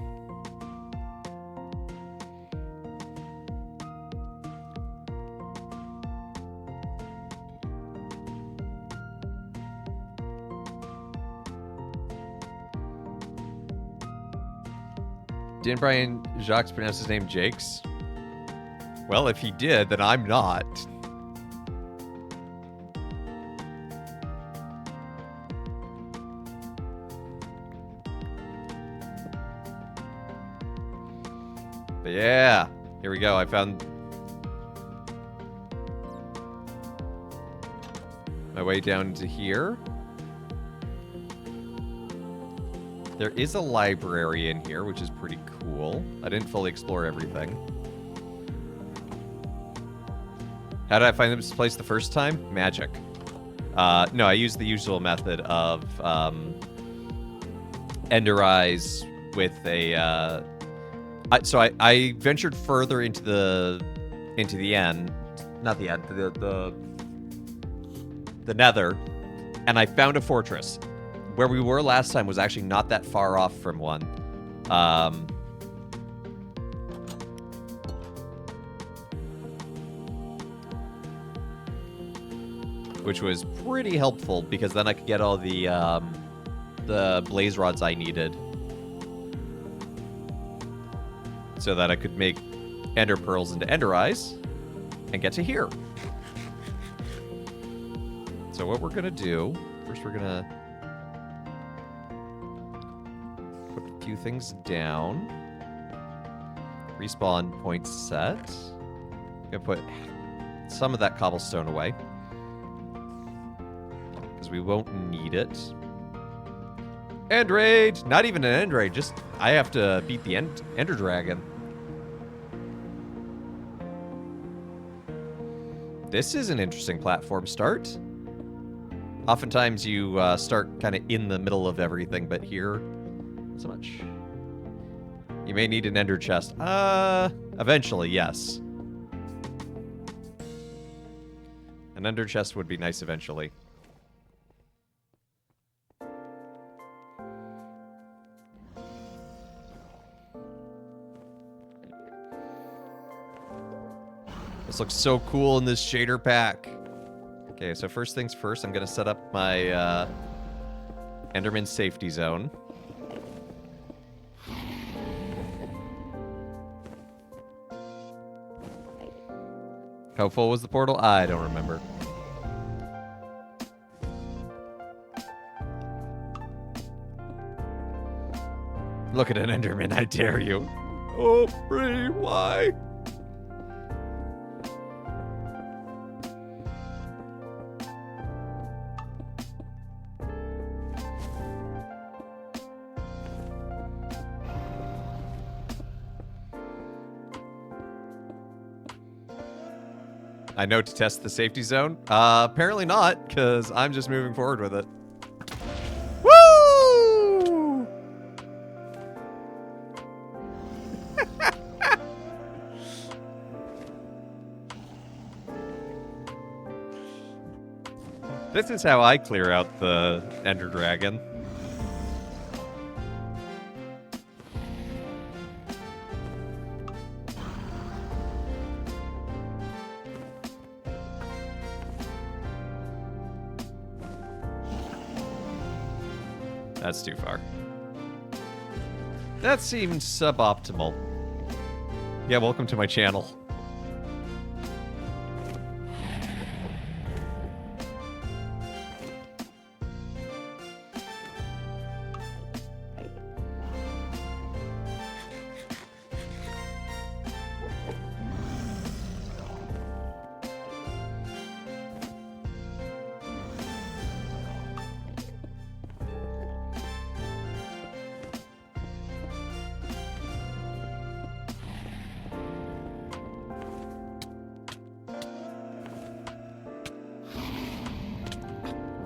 Didn't Brian Jacques pronounce his name Jakes? Well, if he did, then I'm not. But yeah, here we go. I found my way down to here. There is a library in here, which is pretty cool. I didn't fully explore everything. How did I find this place the first time? Magic. No, I used the usual method of Ender Eyes with a... So I ventured further into the end, not the end, the Nether, and I found a fortress. Where we were last time was actually not that far off from one. Which was pretty helpful because then I could get all the blaze rods I needed. So that I could make ender pearls into ender eyes and get to here. So what we're gonna do, first we're gonna put a few things down. Respawn point set. Gonna put some of that cobblestone away, because we won't need it. End raid! Not even an end raid, just I have to beat the Ender Dragon. This is an interesting platform start. Oftentimes you start kind of in the middle of everything, but here, not so much. You may need an ender chest. Eventually, yes. An ender chest would be nice eventually. This looks so cool in this shader pack. Okay, so first things first, I'm gonna set up my Enderman safety zone. How full was the portal? I don't remember. Look at an Enderman, I dare you. Oh, Bree, why? I know to test the safety zone. Apparently not, because I'm just moving forward with it. Woo! This is how I clear out the Ender Dragon. That's too far. That seems suboptimal. Yeah, welcome to my channel.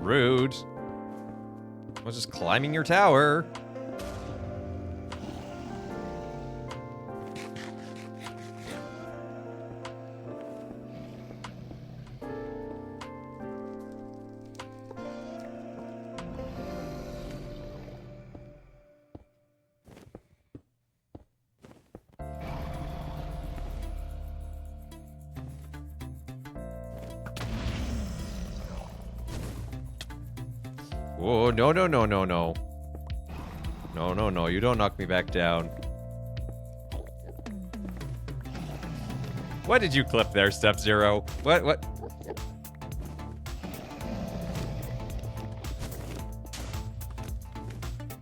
Rude. I was just climbing your tower. Oh, no, no, no, no, no. No, no, no, you don't knock me back down. What did you clip there, Step Zero? What?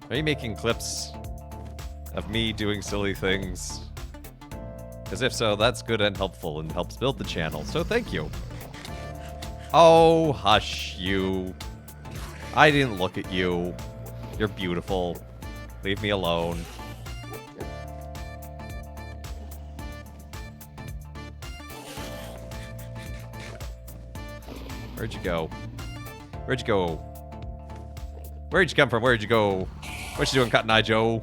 Are you making clips of me doing silly things? Because if so, that's good and helpful and helps build the channel, so thank you. Oh, hush you. I didn't look at you. You're beautiful. Leave me alone. Where'd you go? Where'd you go? Where'd you come from? Where'd you go? What you doing, Cotton Eye Joe?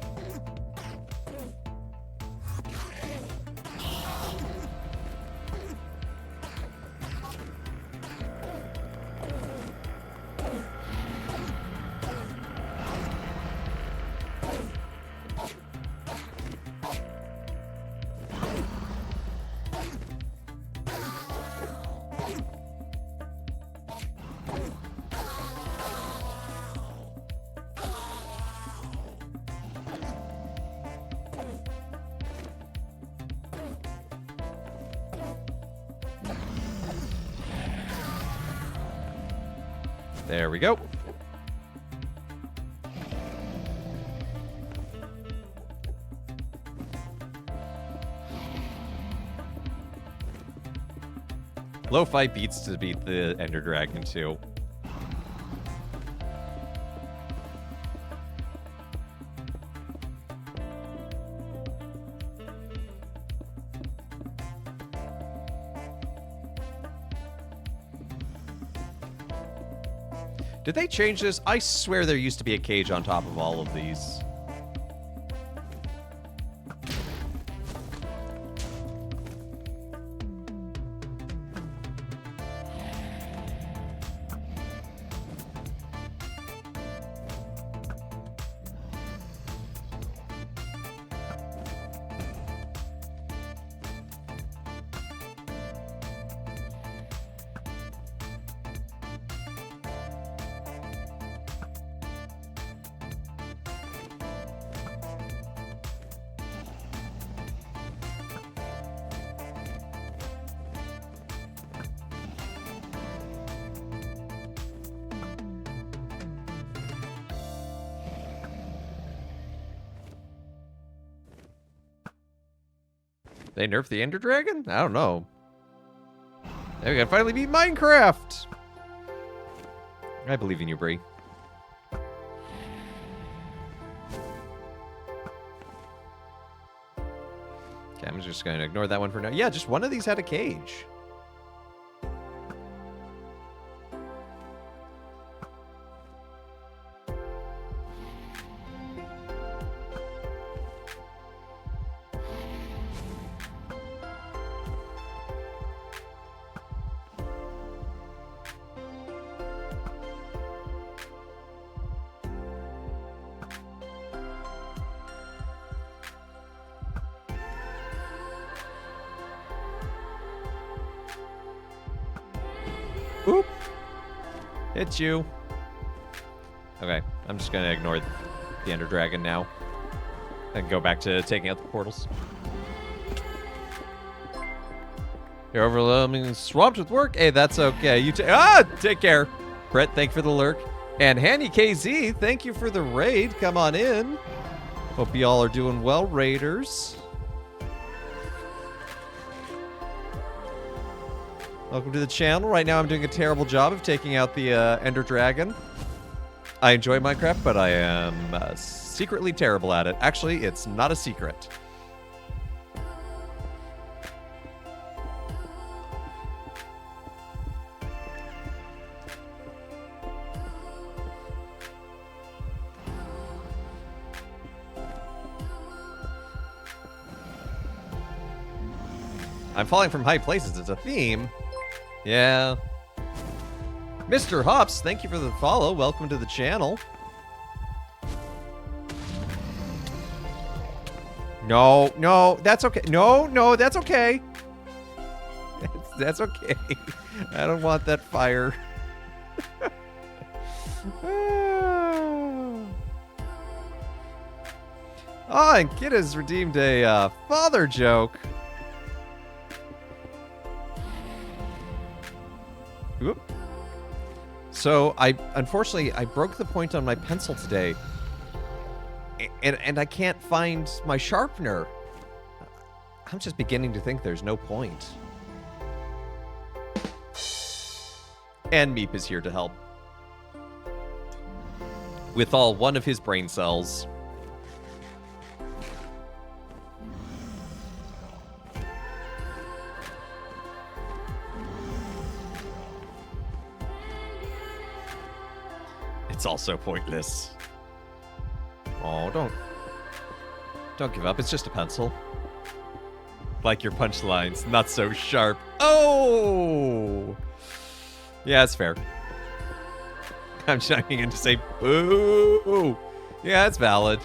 There we go. Lo-Fi beats to beat the Ender Dragon, too. Did they change this? I swear there used to be a cage on top of all of these. They nerfed the Ender Dragon? I don't know. There we go. Finally beat Minecraft. I believe in you, Bree. Okay, I'm just going to ignore that one for now. Yeah, just one of these had a cage. Oop. Hit you. Okay, I'm just gonna ignore the Ender Dragon now. And go back to taking out the portals. You're overwhelming swamped with work? Hey, that's okay. You take care. Brett, thank you for the lurk. And Hanny KZ, thank you for the raid. Come on in. Hope you all are doing well, raiders. Welcome to the channel. Right now I'm doing a terrible job of taking out the Ender Dragon. I enjoy Minecraft, but I am secretly terrible at it. Actually, it's not a secret. I'm falling from high places. It's a theme. Yeah. Mr. Hops, thank you for the follow. Welcome to the channel. No, no, that's okay. No, no, that's okay. That's okay. I don't want that fire. Oh, and Kid has redeemed a father joke. Whoop. So unfortunately I broke the point on my pencil today, and I can't find my sharpener. I'm just beginning to think there's no point. And Meep is here to help with all one of his brain cells. It's also pointless. Oh, don't give up. It's just a pencil. Like your punchlines, not so sharp. Oh! Yeah, that's fair. I'm chiming in to say boo! Yeah, that's valid.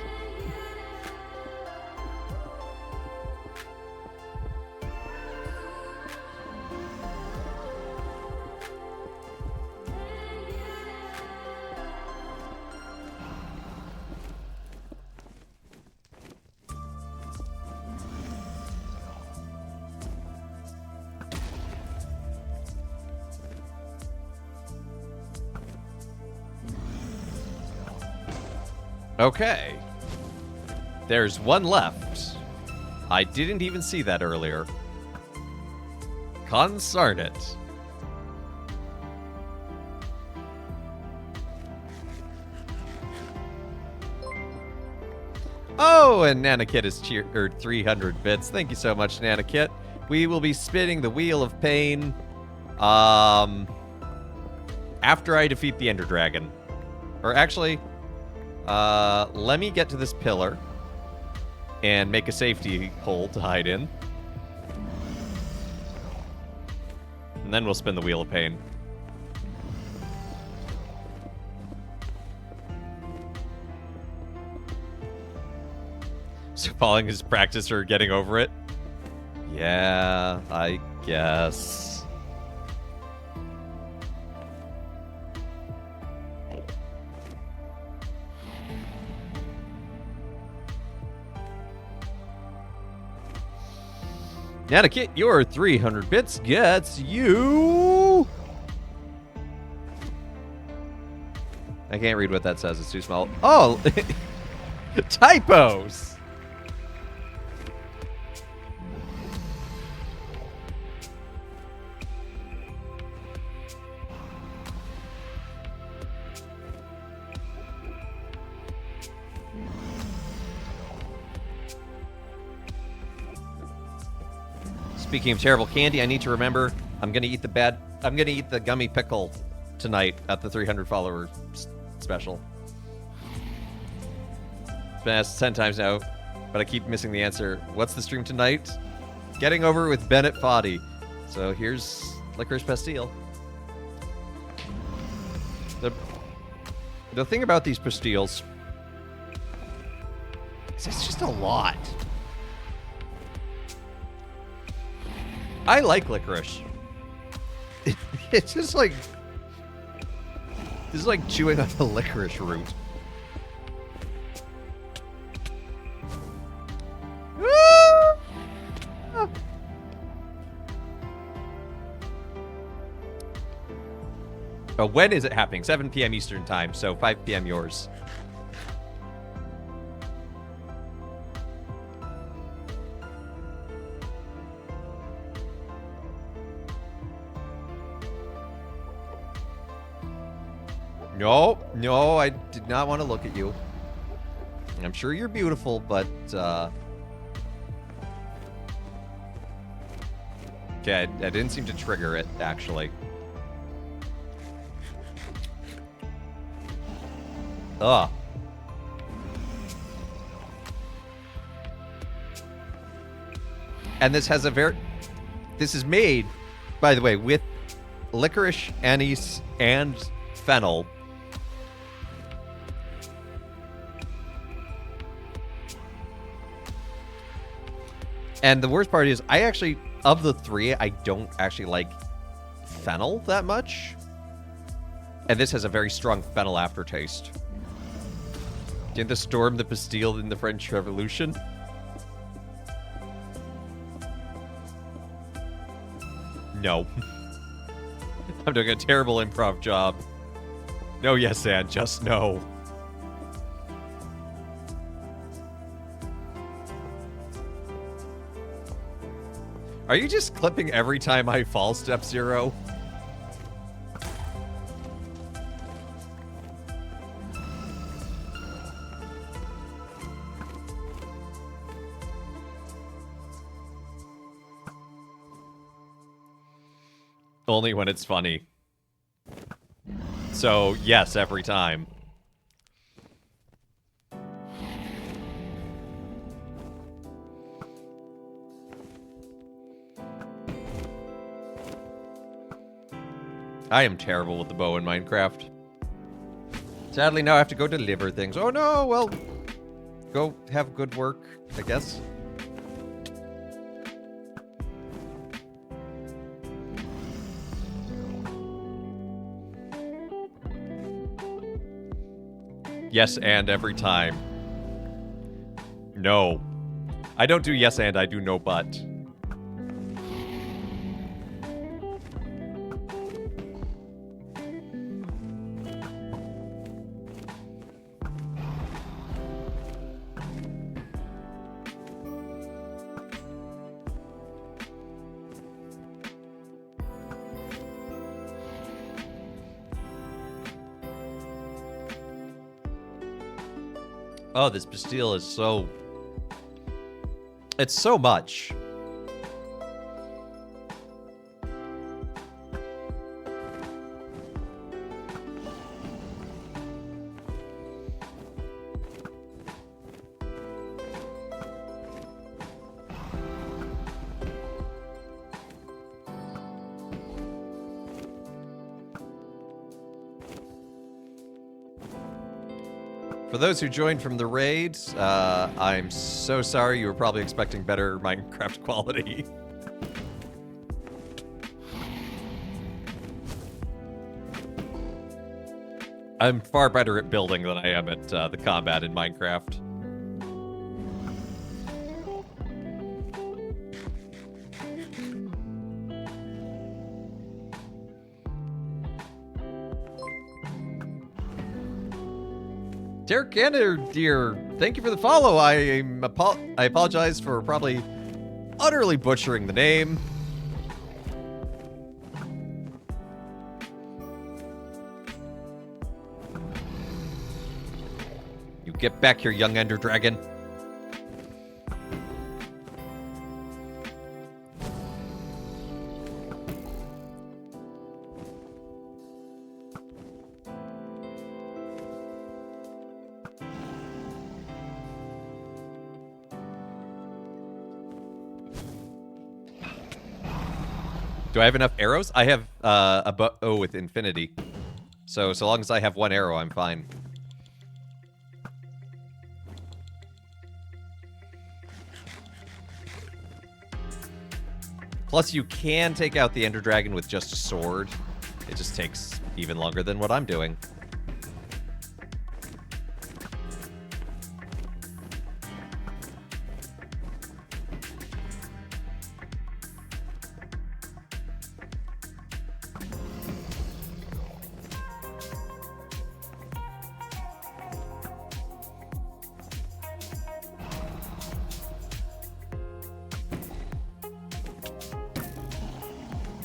Okay. There's one left. I didn't even see that earlier. Concern it. Oh, and Nanakit is 300 bits. Thank you so much, Nanakit. We will be spinning the Wheel of Pain after I defeat the Ender Dragon. Or actually, let me get to this pillar and make a safety hole to hide in. And then we'll spin the Wheel of Pain. So following his practice or getting over it? Yeah, I guess. Nanakit, your 300 bits gets you... I can't read what that says. It's too small. Oh! Typos! Speaking of terrible candy, I need to remember I'm gonna eat the gummy pickle tonight at the 300 followers special. It's been asked 10 times now, but I keep missing the answer. What's the stream tonight? Getting over with Bennett Foddy. So here's Licorice Pastille. The thing about these pastilles is it's just a lot. I like licorice. It's just like... This is like chewing on a licorice root. Oh, when is it happening? 7 p.m. Eastern time, so 5 p.m. yours. No, I did not want to look at you. I'm sure you're beautiful, but, okay, I didn't seem to trigger it, actually. Ugh. And this has a this is made, by the way, with licorice, anise, and fennel. And the worst part is, I actually, of the three, I don't actually like fennel that much. And this has a very strong fennel aftertaste. Didn't the storm the Bastille in the French Revolution? No. I'm doing a terrible improv job. No, yes, and just no. Are you just clipping every time I fall, Step Zero? Only when it's funny. So, yes, every time. I am terrible with the bow in Minecraft. Sadly, now I have to go deliver things. Oh no, well, go have good work, I guess. Yes, and every time. No. I don't do yes and, I do no but. Oh, this Bastille is so... It's so much. For those who joined from the raid, I'm so sorry. You were probably expecting better Minecraft quality. I'm far better at building than I am at the combat in Minecraft. Derek dear, thank you for the follow. I apologize for probably utterly butchering the name. You get back here, young Ender Dragon. Do I have enough arrows? I have a bow with infinity. So long as I have one arrow, I'm fine. Plus, you can take out the Ender Dragon with just a sword. It just takes even longer than what I'm doing.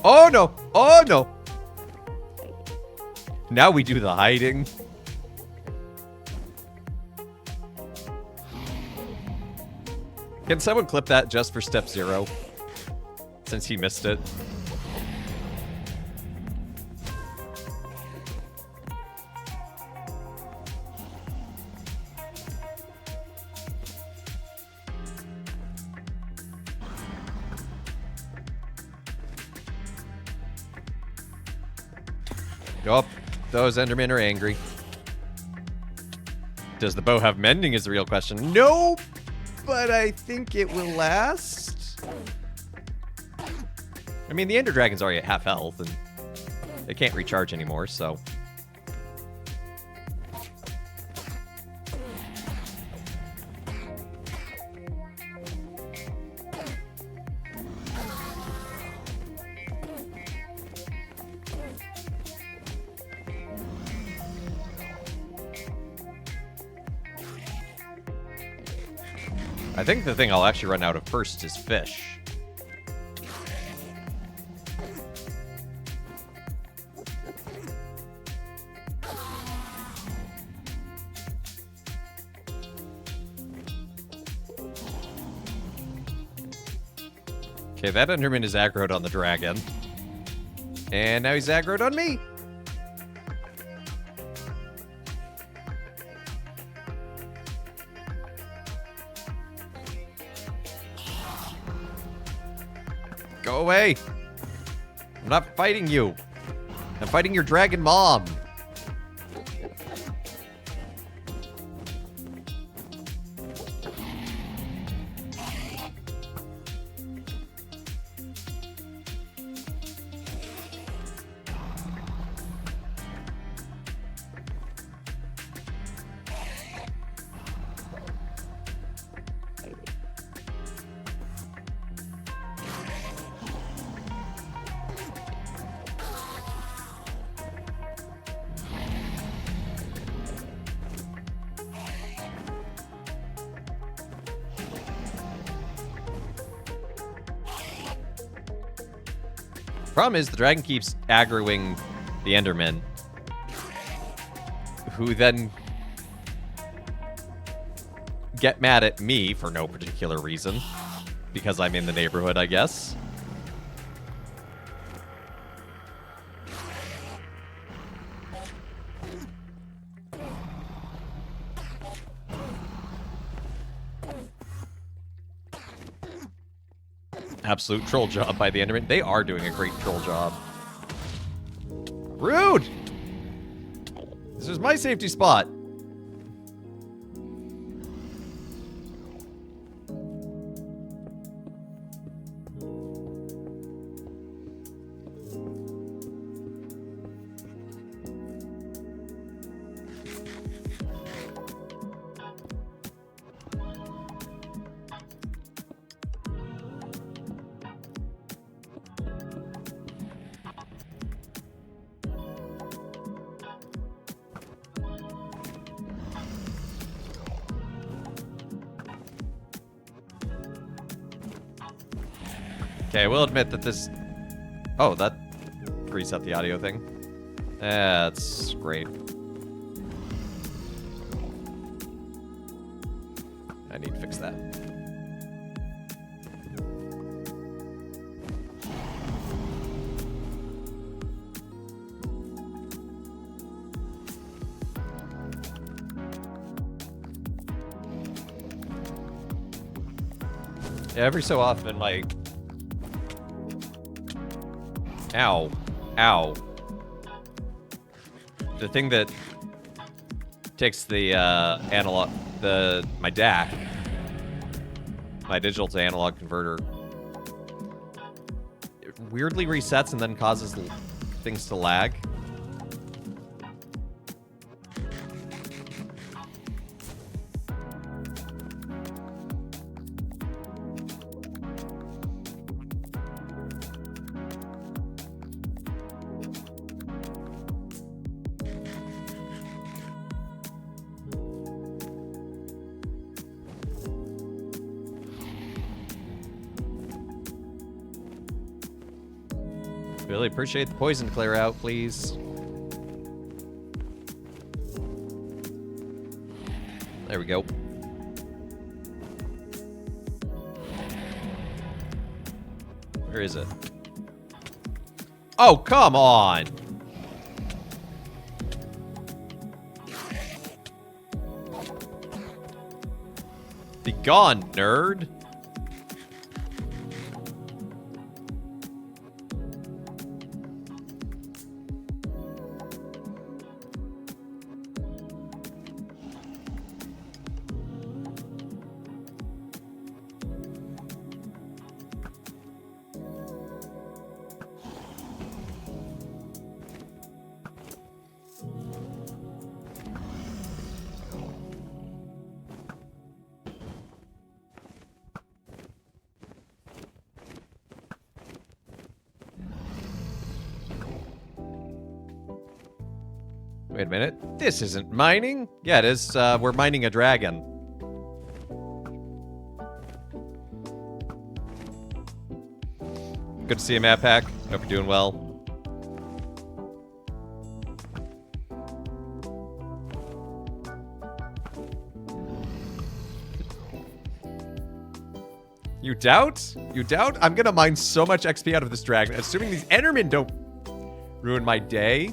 Oh no! Oh no! Now we do the hiding. Can someone clip that just for step 0? Since he missed it. Oh, those Endermen are angry. Does the bow have mending is the real question. No, but I think it will last. I mean, the Ender Dragon's already at half health, and they can't recharge anymore, so... I think the thing I'll actually run out of first is fish. Okay, that Enderman is aggroed on the dragon. And now he's aggroed on me. Go away. I'm not fighting you. I'm fighting your dragon mom. Problem is, the dragon keeps aggroing the Endermen, who then get mad at me for no particular reason. Because I'm in the neighborhood, I guess. Absolute troll job by the Enderman. They are doing a great troll job. Rude! This is my safety spot. Okay, I will admit that this... Oh, that reset the audio thing. That's great. I need to fix that. Yeah, every so often, like... Ow. Ow. The thing that takes the analog, my DAC, my digital to analog converter, it weirdly resets and then causes things to lag. Really appreciate the poison clear out, please. There we go. Where is it? Oh, come on! Be gone, nerd! Wait a minute. This isn't mining. Yeah, it is. We're mining a dragon. Good to see you, Map Pack. Hope you're doing well. You doubt? You doubt? I'm gonna mine so much XP out of this dragon, assuming these Endermen don't ruin my day.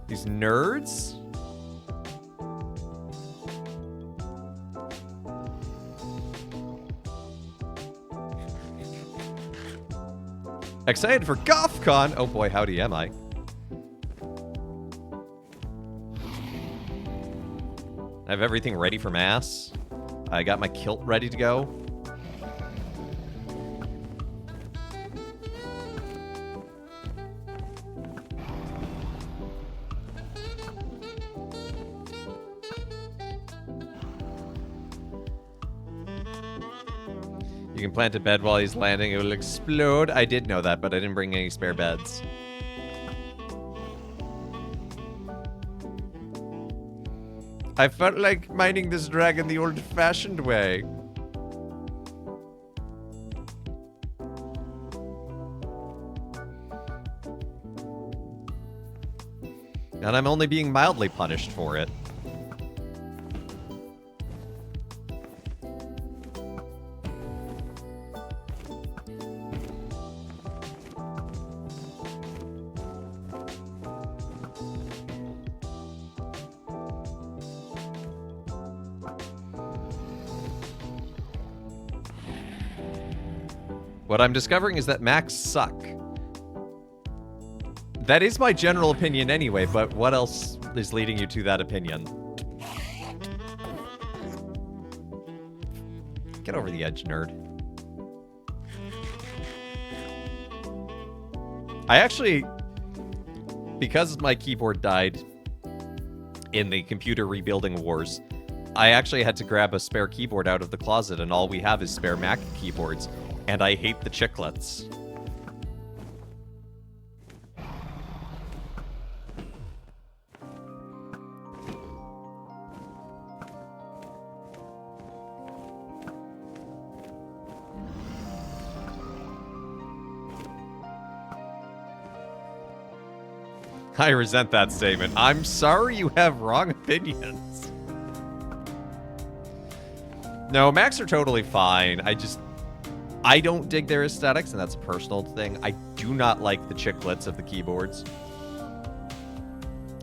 These nerds? Excited for GothCon! Oh boy, howdy am I. I have everything ready for mass. I got my kilt ready to go. You can plant a bed while he's landing. It will explode. I did know that, but I didn't bring any spare beds. I felt like mining this dragon the old-fashioned way. And I'm only being mildly punished for it. What I'm discovering is that Macs suck. That is my general opinion anyway, but what else is leading you to that opinion? Get over the edge, nerd. I actually, because my keyboard died in the computer rebuilding wars, I actually had to grab a spare keyboard out of the closet, and all we have is spare Mac keyboards, and I hate the chiclets. I resent that statement. I'm sorry you have wrong opinions. No, Macs are totally fine. I don't dig their aesthetics, and that's a personal thing. I do not like the chiclets of the keyboards.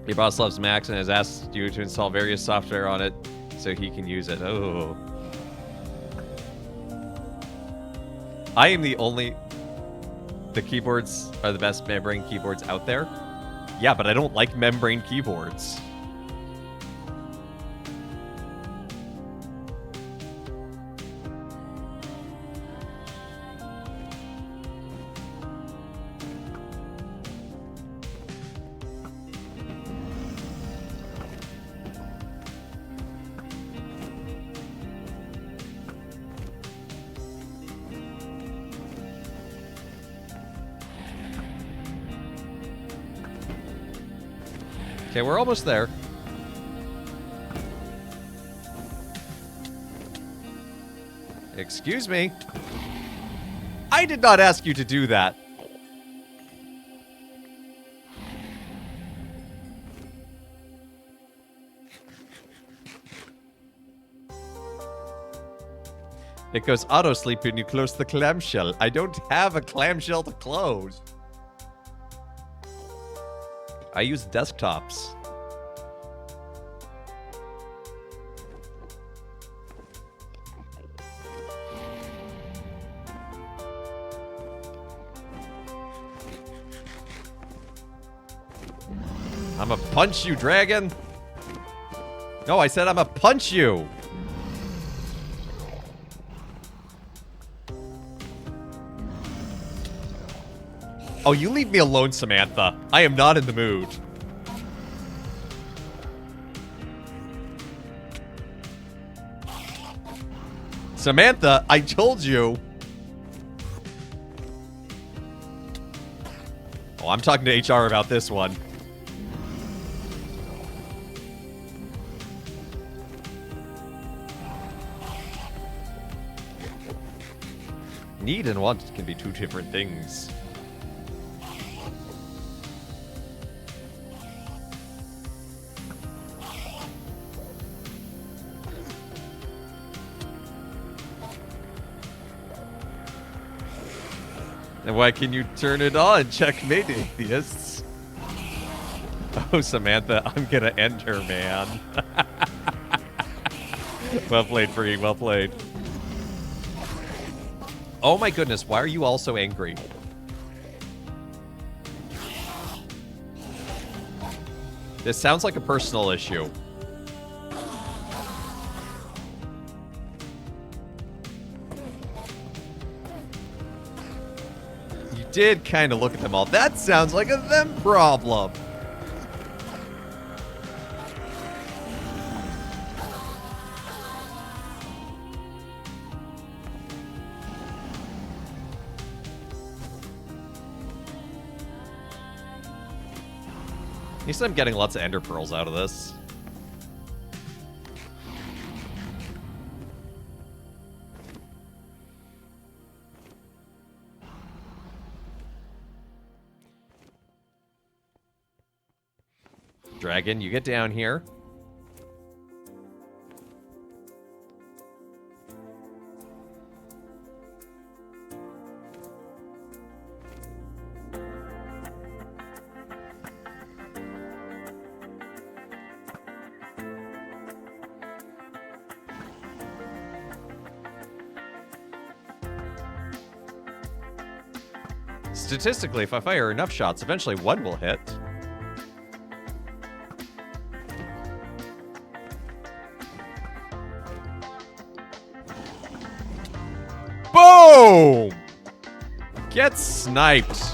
Your boss loves Macs and has asked you to install various software on it so he can use it. Oh. I am the keyboards are the best membrane keyboards out there. Yeah, but I don't like membrane keyboards. Okay, we're almost there. Excuse me. I did not ask you to do that. It goes auto sleep when you close the clamshell. I don't have a clamshell to close. I use desktops. I'ma punch you, dragon. No, I said I'ma punch you. Oh, you leave me alone, Samantha. I am not in the mood. Samantha, I told you. Oh, I'm talking to HR about this one. Need and want can be two different things. And why can you turn it on? Checkmate, atheists. Oh, Samantha, I'm gonna end her, man. Well played, Free. Well played. Oh my goodness, why are you all so angry? This sounds like a personal issue. You did kind of look at them all. That sounds like a them problem. At least I'm getting lots of ender pearls out of this. Dragon, you get down here. statistically, if I fire enough shots, eventually one will hit. Boom! Get sniped.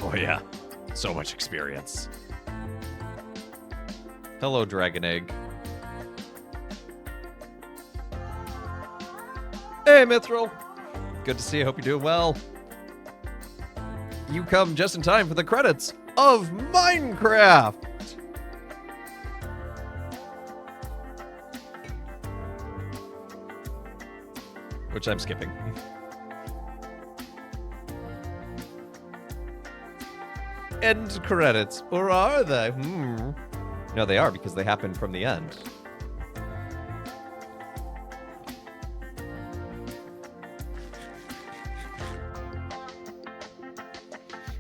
Oh yeah, so much experience. Hello, Dragon Egg. Hey, Mithril. Good to see you. Hope you're doing well. You come just in time for the credits of Minecraft. Which I'm skipping. End credits. Or are they? No, they are, because they happen from the end.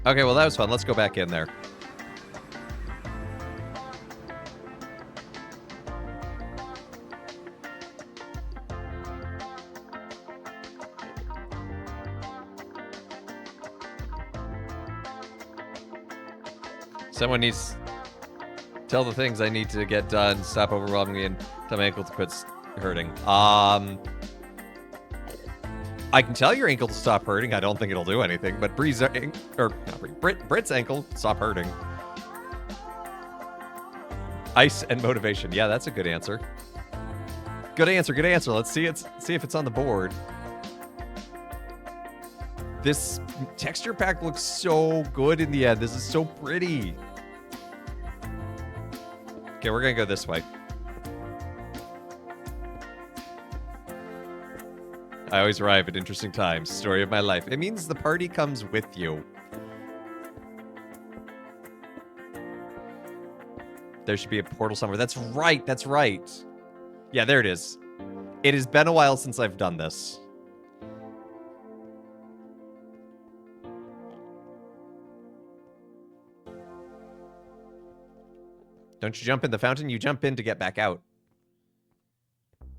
Okay, well, that was fun. Let's go back in there. Someone needs to tell the things I need to get done, stop overwhelming me, and tell my ankle to quit hurting. I can tell your ankle to stop hurting. I don't think it'll do anything, but Britt's ankle stop hurting. Ice and motivation. Yeah, that's a good answer. Good answer. Good answer. Let's see if it's on the board. This texture pack looks so good in the end. This is so pretty. Okay, we're gonna go this way. I always arrive at interesting times. Story of my life. It means the party comes with you. There should be a portal somewhere. That's right. That's right. Yeah, there it is. It has been a while since I've done this. Don't you jump in the fountain, you jump in to get back out.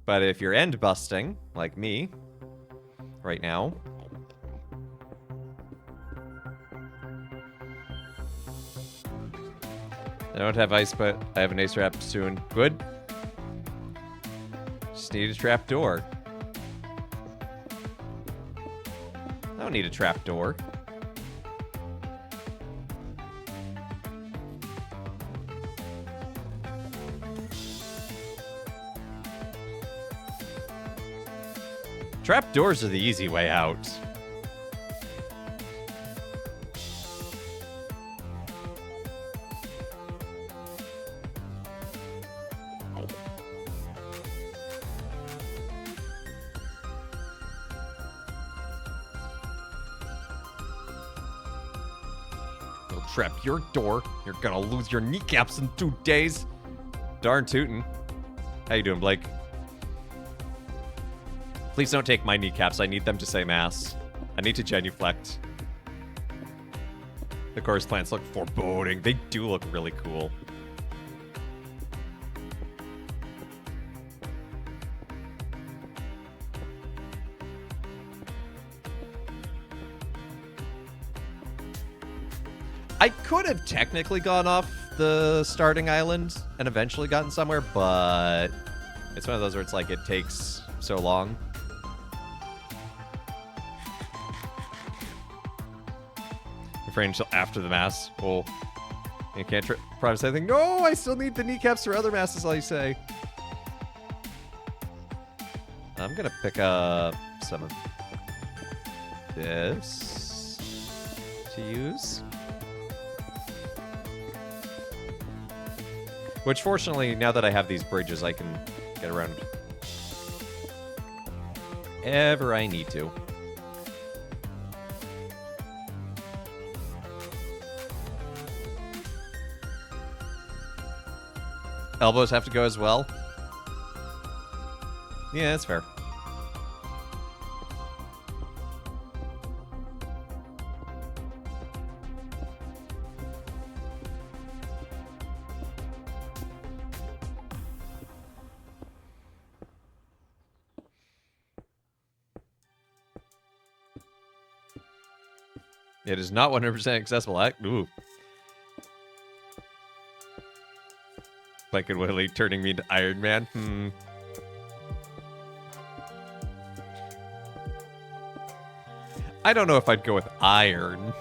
But if you're end busting, like me, right now. I don't have ice, but I have an ace trap soon. Good. Just need a trap door. I don't need a trap door. Trap doors are the easy way out. You'll trap your door. You're gonna lose your kneecaps in 2 days. Darn tootin'. How you doing, Blake? Please don't take my kneecaps. I need them to say mass. I need to genuflect. The chorus plants look foreboding. They do look really cool. I could have technically gone off the starting island and eventually gotten somewhere, but it's one of those where it's like it takes so long. Refrain until after the mass. Well, you can't promise anything. No, I still need the kneecaps for other masses, all you say. I'm gonna pick up some of this to use. Which, fortunately, now that I have these bridges, I can get around ever I need to. Elbows have to go as well? Yeah, that's fair. It is not 100% accessible. Ooh. Like and Willie turning me into Iron Man. I don't know if I'd go with iron.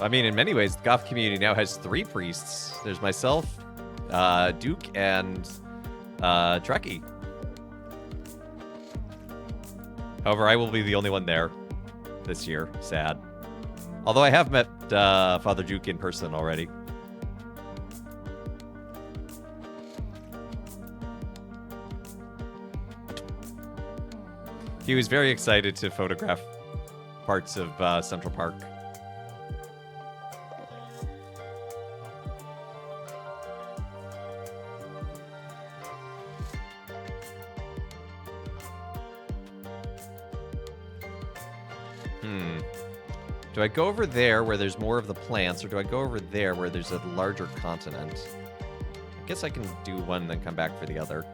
I mean, in many ways, the Goth community now has 3 priests. There's myself, Duke, and Trekkie. However, I will be the only one there this year. Sad. Although I have met Father Duke in person already. He was very excited to photograph parts of Central Park. Do I go over there where there's more of the plants, or do I go over there where there's a larger continent? I guess I can do one and then come back for the other.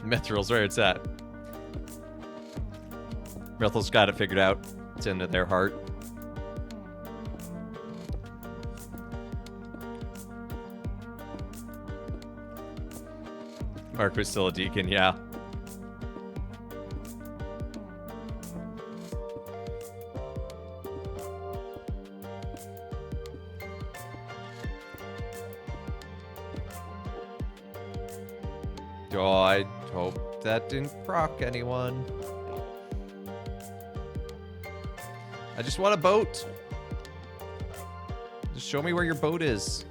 Mithril's where it's at. Mithril's got it figured out. It's into their heart. Mark was still a deacon, yeah. Oh, I hope that didn't proc anyone. I just want a boat. Just show me where your boat is.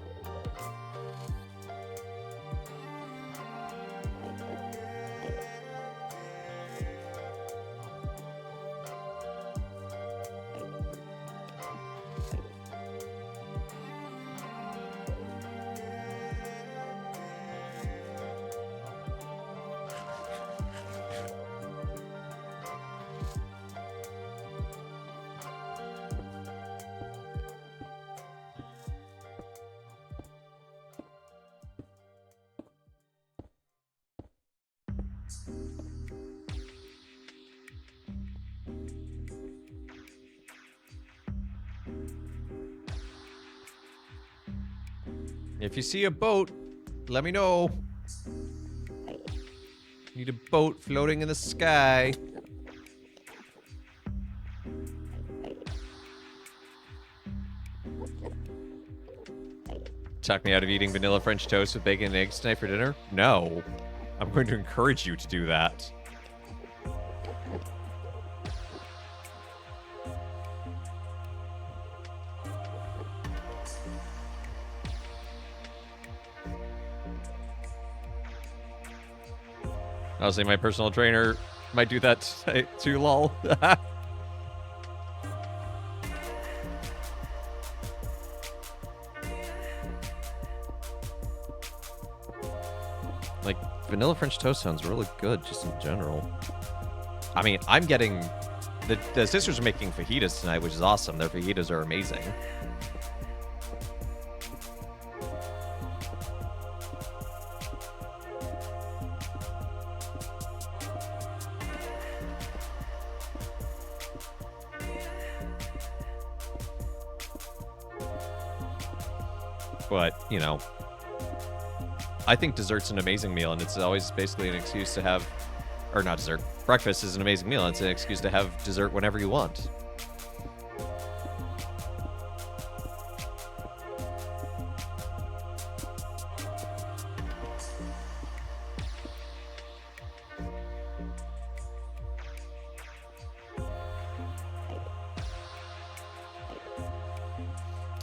If you see a boat, let me know. Need a boat floating in the sky. Talk me out of eating vanilla French toast with bacon and eggs tonight for dinner? No. I'm going to encourage you to do that. Honestly, my personal trainer might do that too, lol. Like, vanilla French toast sounds really good, just in general. I mean, I'm getting... The sisters are making fajitas tonight, which is awesome. Their fajitas are amazing. But, you know, I think dessert's an amazing meal, and it's always basically an excuse to have, or not dessert, breakfast is an amazing meal, and it's an excuse to have dessert whenever you want.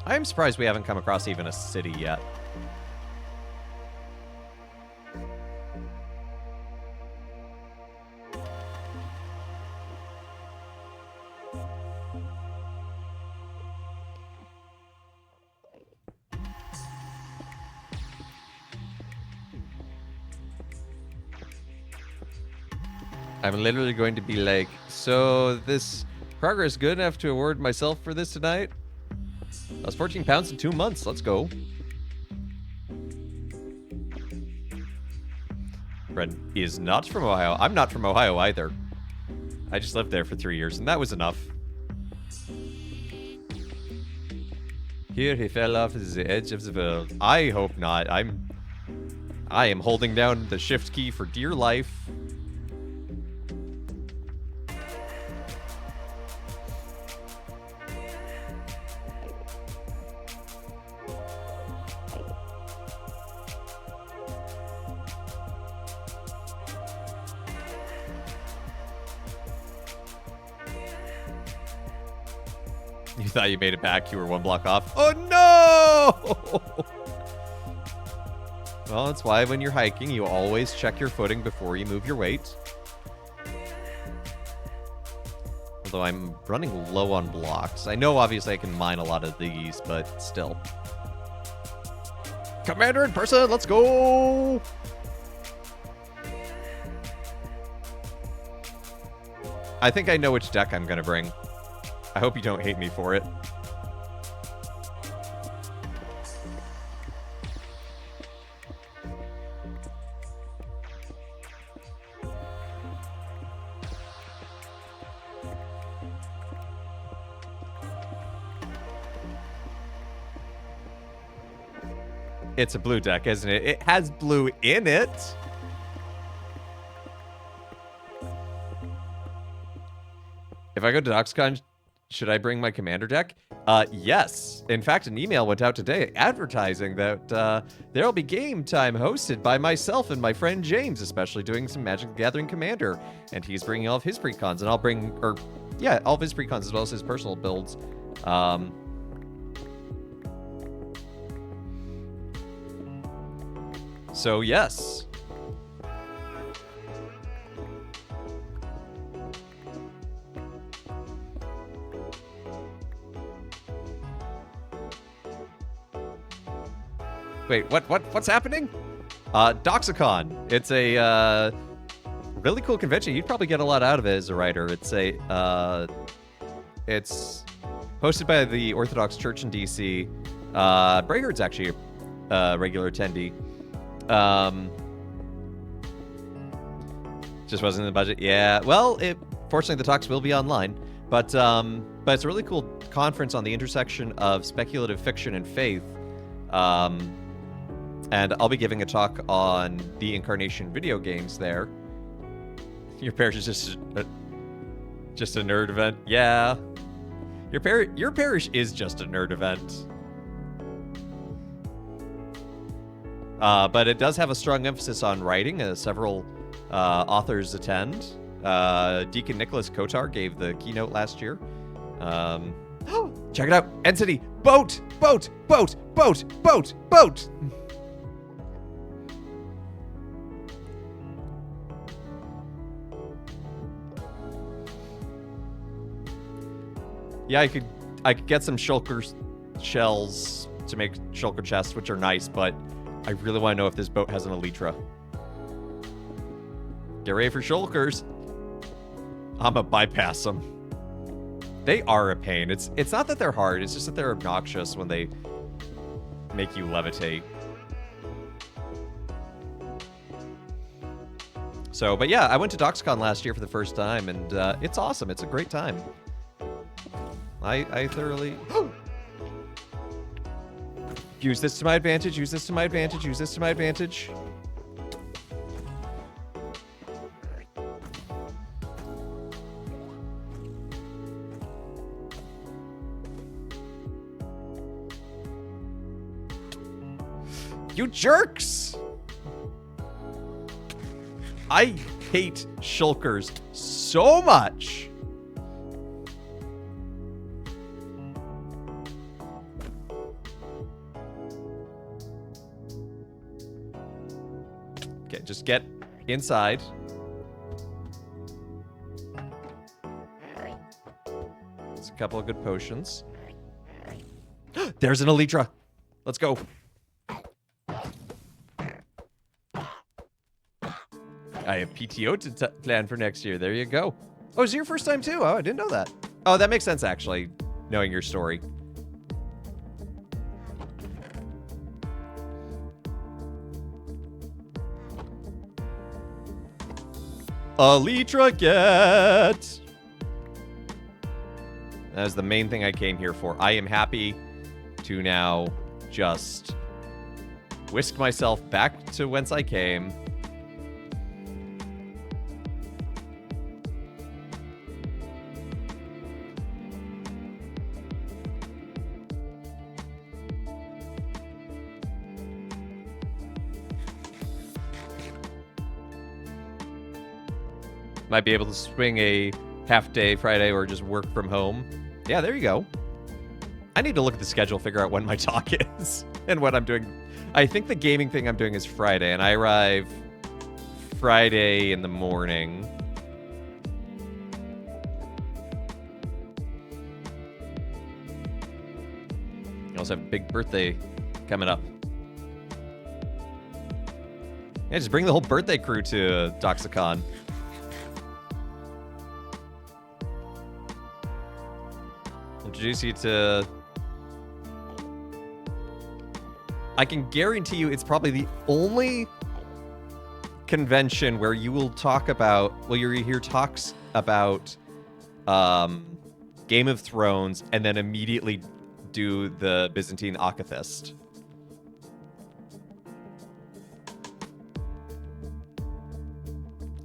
I am surprised we haven't come across even a city yet. I'm literally going to be like, so this progress good enough to award myself for this tonight? I was 14 pounds in 2 months. Let's go. Brent is not from Ohio. I'm not from Ohio either. I just lived there for 3 years, and that was enough. Here he fell off the edge of the world. I hope not. I am holding down the shift key for dear life. You thought you made it back. You were 1 block off. Oh, no! Well, that's why when you're hiking, you always check your footing before you move your weight. Although I'm running low on blocks. I know, obviously, I can mine a lot of these, but still. Commander in person, let's go! I think I know which deck I'm going to bring. I hope you don't hate me for it. It's a blue deck, isn't it? It has blue in it. If I go to DoxCon, should I bring my commander deck? Yes. In fact, an email went out today advertising that there'll be game time hosted by myself and my friend James, especially doing some Magic the Gathering Commander. And he's bringing all of his precons, and I'll bring, all of his precons as well as his personal builds. So, yes. Wait, what's happening? Doxicon. It's a really cool convention. You'd probably get a lot out of it as a writer. It's hosted by the Orthodox Church in DC. Brayhard's actually a regular attendee. Just wasn't in the budget. Yeah. Well, fortunately the talks will be online, but it's a really cool conference on the intersection of speculative fiction and faith. And I'll be giving a talk on the Incarnation video games there. Your parish is just a nerd event. Yeah. Your parish is just a nerd event. But it does have a strong emphasis on writing. Several authors attend. Deacon Nicholas Kotar gave the keynote last year. Check it out. Entity. Boat. Boat. Boat. Boat. Boat. Boat. Yeah, I could get some shulker shells to make shulker chests, which are nice, but I really want to know if this boat has an elytra. Get ready for shulkers. I'ma bypass them. They are a pain. It's not that they're hard, it's just that they're obnoxious when they make you levitate. So, but yeah, I went to DoxCon last year for the first time, and it's awesome. It's a great time. I thoroughly... Use this to my advantage, use this to my advantage, use this to my advantage. You jerks! I hate shulkers so much. Okay, just get inside. There's a couple of good potions. There's an Elytra. Let's go. I have PTO to plan for next year. There you go. Oh, is it your first time too? Oh, I didn't know that. Oh, that makes sense, actually, knowing your story. Elytra get! That is the main thing I came here for. I am happy to now just whisk myself back to whence I came. Might be able to swing a half-day Friday or just work from home. Yeah, there you go. I need to look at the schedule, figure out when my talk is and what I'm doing. I think the gaming thing I'm doing is Friday, and I arrive Friday in the morning. I also have a big birthday coming up. Yeah, just bring the whole birthday crew to Doxicon. Introduce you to... I can guarantee you it's probably the only convention where you will talk about... Well, you hear talks about Game of Thrones and then immediately do the Byzantine Akathist.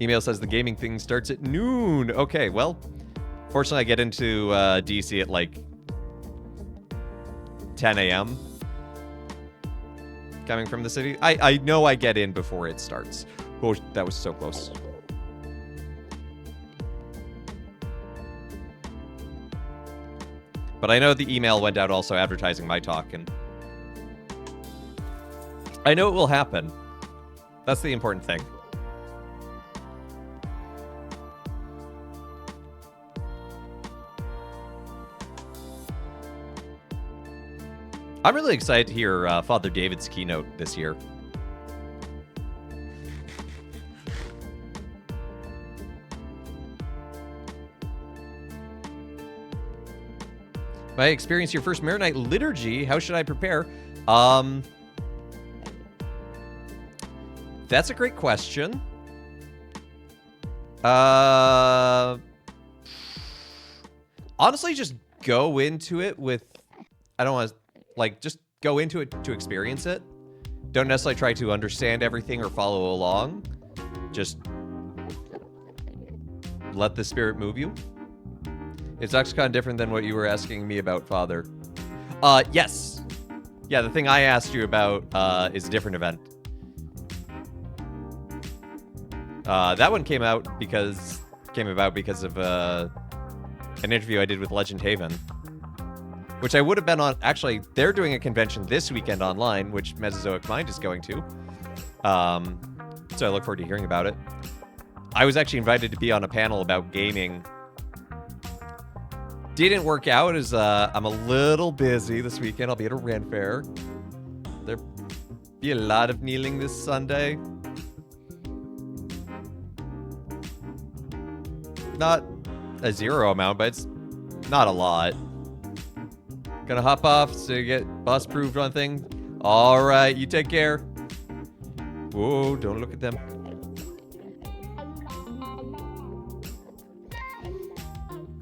Email says the gaming thing starts at noon. Okay, well... Fortunately, I get into DC at like 10 a.m. coming from the city. I know I get in before it starts. Oh, that was so close. But I know the email went out also advertising my talk, and I know it will happen. That's the important thing. I'm really excited to hear Father David's keynote this year. If I experience your first Maronite liturgy, how should I prepare? That's a great question. Honestly, just go into it with... I don't want to... Like, just go into it to experience it. Don't necessarily try to understand everything or follow along. Just let the spirit move you. Is Doxicon different than what you were asking me about, Father? Yes. Yeah, the thing I asked you about is a different event. That one came about because of an interview I did with Legend Haven. Which I would have been on... Actually, they're doing a convention this weekend online, which Mesozoic Mind is going to. So I look forward to hearing about it. I was actually invited to be on a panel about gaming. Didn't work out as I'm a little busy this weekend. I'll be at a Ren Fair. There'll be a lot of kneeling this Sunday. Not a zero amount, but it's not a lot. Gonna hop off to get boss proved on thing. All right, you take care. Whoa, don't look at them.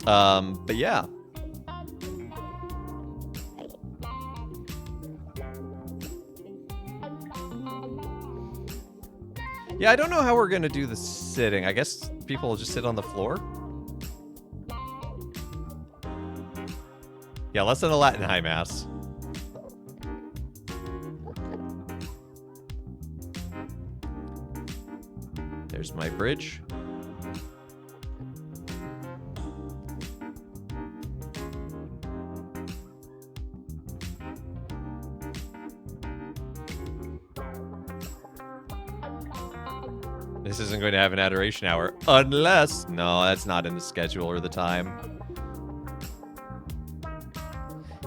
But yeah. Yeah, I don't know how we're gonna do the sitting. I guess people will just sit on the floor. Yeah, less than a Latin High Mass. There's my bridge. This isn't going to have an adoration hour. Unless... No, that's not in the schedule or the time.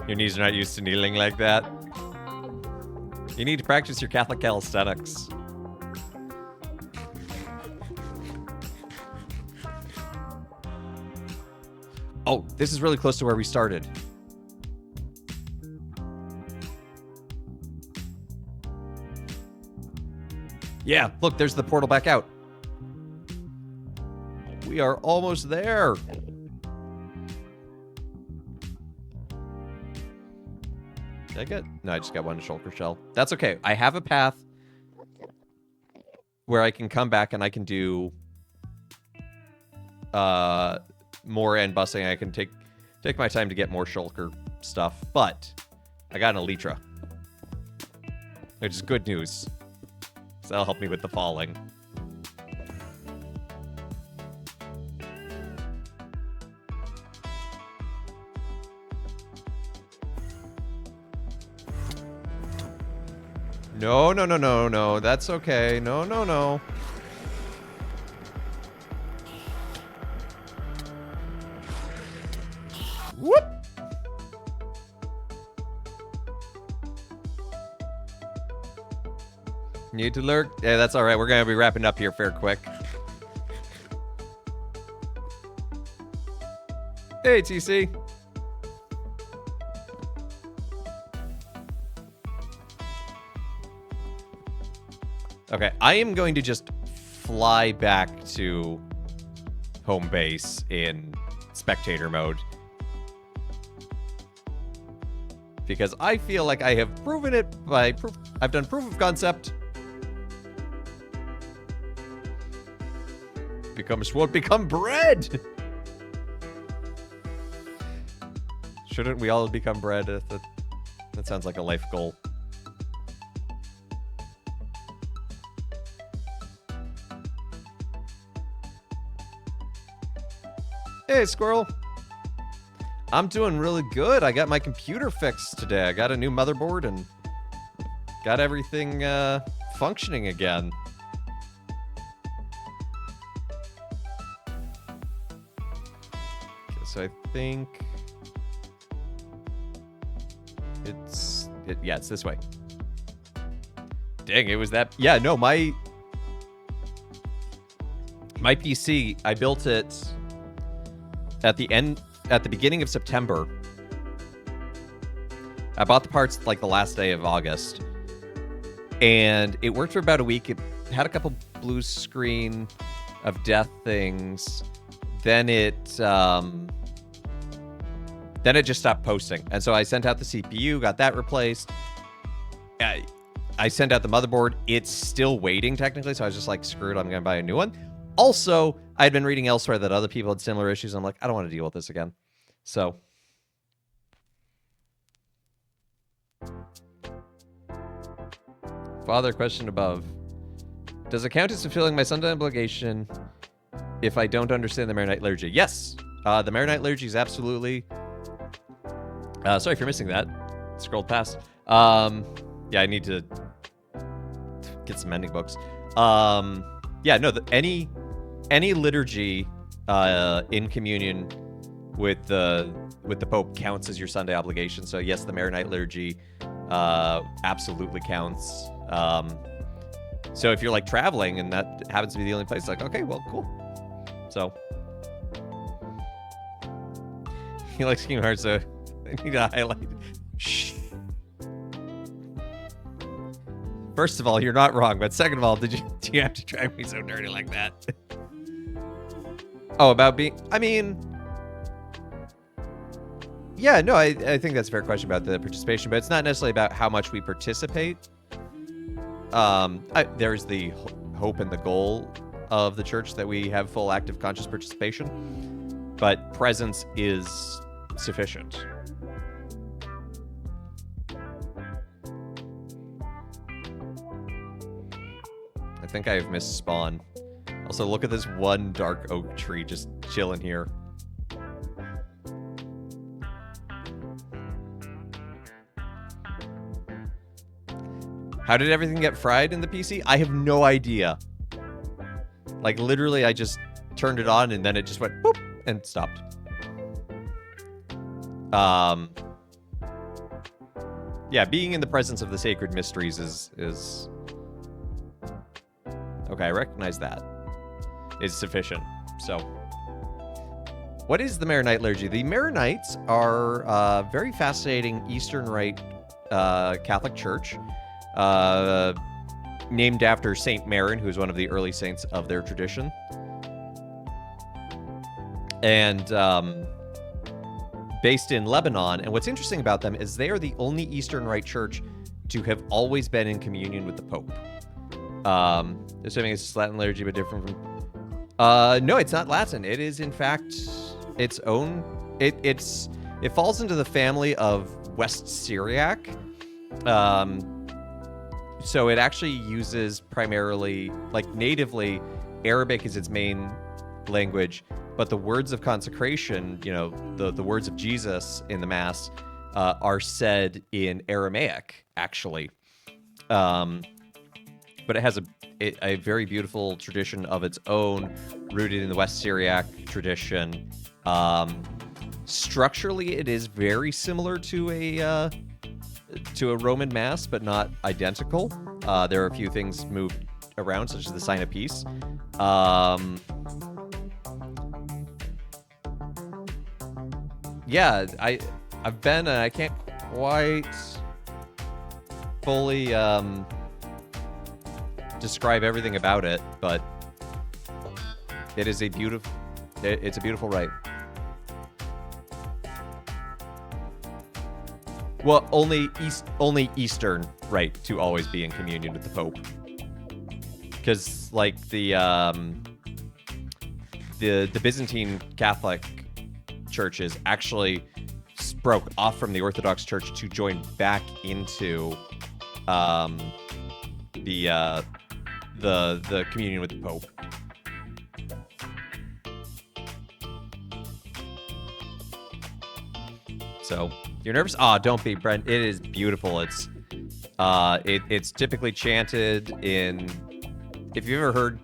Your knees are not used to kneeling like that. You need to practice your Catholic calisthenics. Oh, this is really close to where we started. Yeah, look, there's the portal back out. We are almost there. Did I get... No, I just got one shulker shell. That's okay. I have a path where I can come back and I can do more end busting. I can take my time to get more shulker stuff, but I got an elytra, which is good news. So that'll help me with the falling. No, no, no, no, no. That's okay. No, no, no. Whoop! Need to lurk? Yeah, that's alright. We're gonna be wrapping up here fair quick. Hey, TC. Okay, I am going to just fly back to home base in spectator mode. Because I feel like I have proven it by proof. I've done proof of concept. Won't become bread. Shouldn't we all become bread? That sounds like a life goal. Hey, Squirrel. I'm doing really good. I got my computer fixed today. I got a new motherboard and got everything functioning again. Okay, so I think yeah, it's this way. Dang, it was that. Yeah, no, my PC, I built it at the beginning of September. I bought the parts like the last day of August. And it worked for about a week. It had a couple blue screen of death things. Then it just stopped posting. And so I sent out the CPU, got that replaced. I sent out the motherboard. It's still waiting technically, so I was just like, screw it, I'm gonna buy a new one. Also, I had been reading elsewhere that other people had similar issues. I'm like, I don't want to deal with this again. So. Father, question above. Does it count as fulfilling my Sunday obligation if I don't understand the Maronite liturgy? Yes. The Maronite liturgy is absolutely... sorry for missing that. Scrolled past. Yeah, I need to get some mending books. Yeah, no, any liturgy in communion with the Pope counts as your Sunday obligation. So yes, the Maronite liturgy absolutely counts. So if you're like traveling and that happens to be the only place, like, okay, well, cool. So he likes Kingdom Hearts, so I need to highlight. Shh. First of all, you're not wrong, but second of all, do you have to drag me so dirty like that? Oh, about being... I mean... Yeah, no, I think that's a fair question about the participation, but it's not necessarily about how much we participate. There's the hope and the goal of the church that we have full active conscious participation, but presence is sufficient. I think I have missed spawn. Also, look at this one dark oak tree just chilling here. How did everything get fried in the PC? I have no idea. Like, literally, I just turned it on, and then it just went boop and stopped. Yeah, being in the presence of the sacred mysteries is... Okay, I recognize that. Is sufficient. So, what is the Maronite liturgy? The Maronites are a very fascinating Eastern Rite Catholic church, named after Saint Maron, who is one of the early saints of their tradition. And based in Lebanon. And what's interesting about them is they are the only Eastern Rite church to have always been in communion with the Pope. Assuming it's Latin liturgy, but different from... no, it's not Latin. It is, in fact, its own... It falls into the family of West Syriac. So it actually uses primarily, like, natively, Arabic is its main language, but the words of consecration, you know, the words of Jesus in the Mass, are said in Aramaic, actually. But it has a very beautiful tradition of its own, rooted in the West Syriac tradition. Structurally, it is very similar to a Roman Mass, but not identical. There are a few things moved around, such as the sign of peace. Yeah, I've been, I can't quite fully describe everything about it, but it is it's a beautiful rite. Well, only Eastern Rite to always be in communion with the Pope, because like the Byzantine Catholic churches actually broke off from the Orthodox Church to join back into the communion with the Pope. So, you're nervous? Ah, don't be, Brent. It is beautiful. It's typically chanted in... If you've ever heard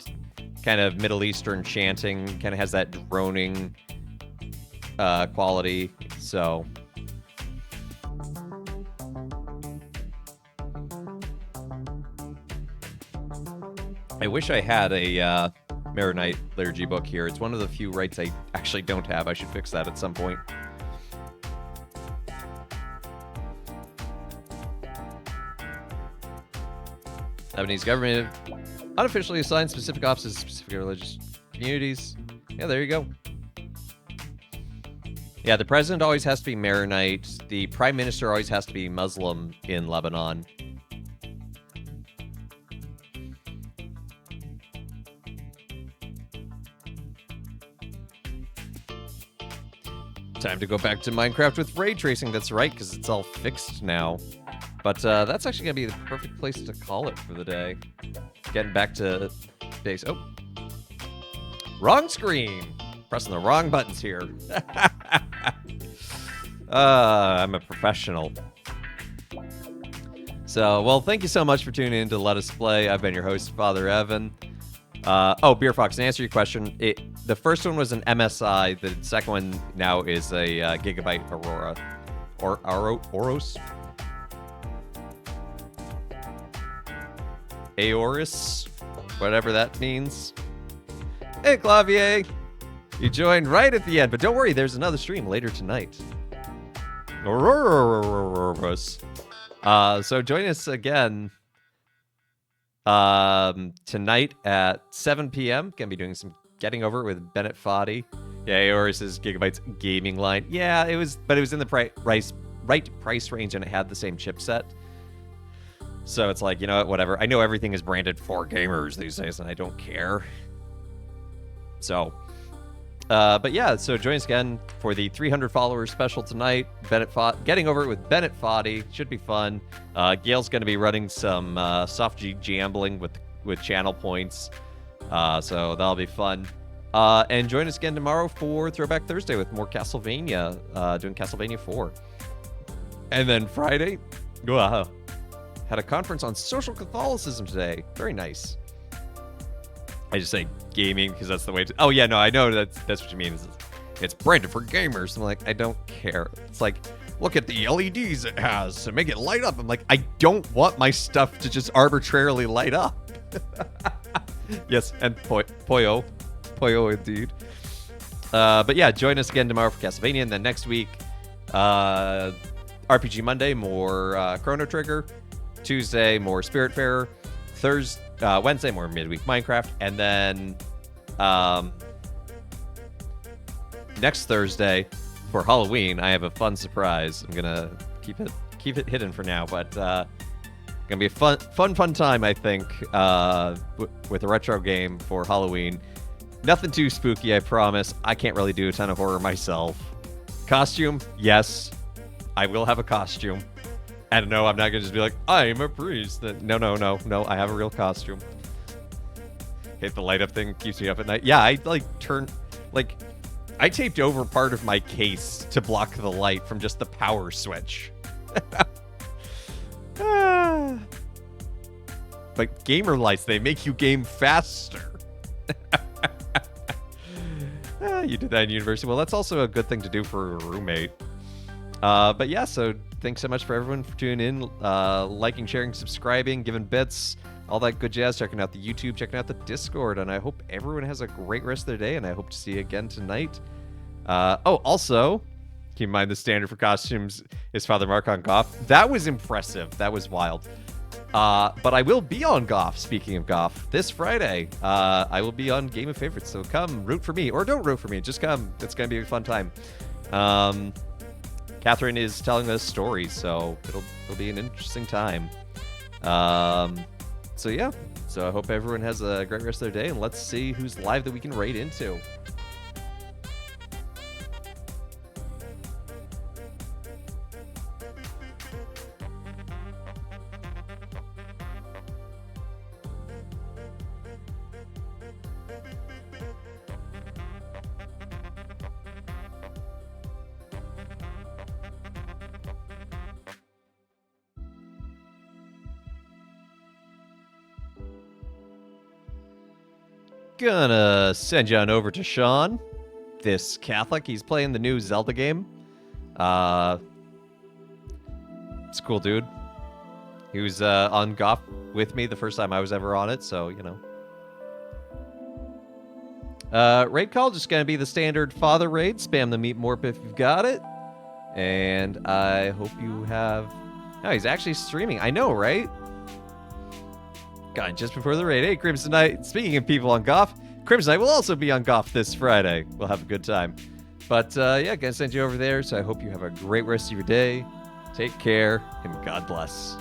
kind of Middle Eastern chanting, kind of has that droning quality. So... I wish I had a Maronite liturgy book here. It's one of the few rites I actually don't have. I should fix that at some point. Lebanese government unofficially assigned specific offices to specific religious communities. Yeah, there you go. Yeah, the president always has to be Maronite. The prime minister always has to be Muslim in Lebanon. Time to go back to Minecraft with ray tracing. That's right, because it's all fixed now. But that's actually going to be the perfect place to call it for the day. Getting back to base. Oh. Wrong screen. Pressing the wrong buttons here. I'm a professional. So, well, thank you so much for tuning in to Let Us Play. I've been your host, Father Evan. Beer Fox, to answer your question, the first one was an MSI. The second one now is a Gigabyte Aurora. Or Oros? Aorus? Whatever that means. Hey, Clavier! You joined right at the end, but don't worry, there's another stream later tonight. So join us again tonight at 7 p.m. Gonna be doing some Getting Over It with Bennett Foddy. Yeah, Aorus's Gigabyte's gaming line. Yeah, it was in the right price range, and it had the same chipset. So it's like, you know what, whatever. I know everything is branded for gamers these days, and I don't care. So, but yeah, so join us again for the 300 followers special tonight. Getting Over It with Bennett Foddy. Should be fun. Gail's going to be running some soft G gambling with channel points. So that'll be fun. And join us again tomorrow for Throwback Thursday with more Castlevania, doing Castlevania 4. And then Friday, had a conference on social Catholicism today. Very nice. I just say gaming because that's the way to. Oh yeah, no, I know that's what you mean. It's branded for gamers. I'm like, I don't care. It's like, look at the LEDs it has to make it light up. I'm like, I don't want my stuff to just arbitrarily light up. Yes, and Poyo indeed. But yeah, join us again tomorrow for Castlevania, and then next week, RPG Monday, more Chrono Trigger. Tuesday, more Spiritfarer. Wednesday, more midweek Minecraft, and then next Thursday for Halloween, I have a fun surprise. I'm gonna keep it hidden for now, but gonna be a fun time, I think, with a retro game for Halloween. Nothing too spooky, I promise. I can't really do a ton of horror myself. Costume, yes, I will have a costume. And no, I'm not gonna just be like, I'm a priest. No, I have a real costume. Hit the light up thing, keeps me up at night. Yeah, I I taped over part of my case to block the light from just the power switch. But gamer lights, they make you game faster. You did that in university. Well, that's also a good thing to do for a roommate. But yeah, so thanks so much for everyone for tuning in, liking, sharing, subscribing, giving bits, all that good jazz, checking out the YouTube, checking out the Discord, and I hope everyone has a great rest of their day, and I hope to see you again tonight. Also, keep in mind the standard for costumes is Father Mark on Goff. That was impressive. That was wild. But I will be on Goff, speaking of Goff, this Friday. I will be on Game of Favorites, so come root for me, or don't root for me, just come. It's going to be a fun time. Catherine is telling us stories, so it'll be an interesting time. So yeah, so I hope everyone has a great rest of their day, and let's see who's live that we can raid into. Gonna send you on over to Sean, this Catholic. He's playing the new Zelda game. It's a cool dude. He was on Goff with me the first time I was ever on it, so, you know. Raid call, just gonna be the standard father raid. Spam the meat morp if you've got it. And I hope you have... Oh, he's actually streaming. I know, right? God, just before the raid. Hey, Crimson Knight. Speaking of people on Goff, Crimson Knight will also be on Goff this Friday. We'll have a good time. But, yeah, gonna send you over there, so I hope you have a great rest of your day. Take care, and God bless.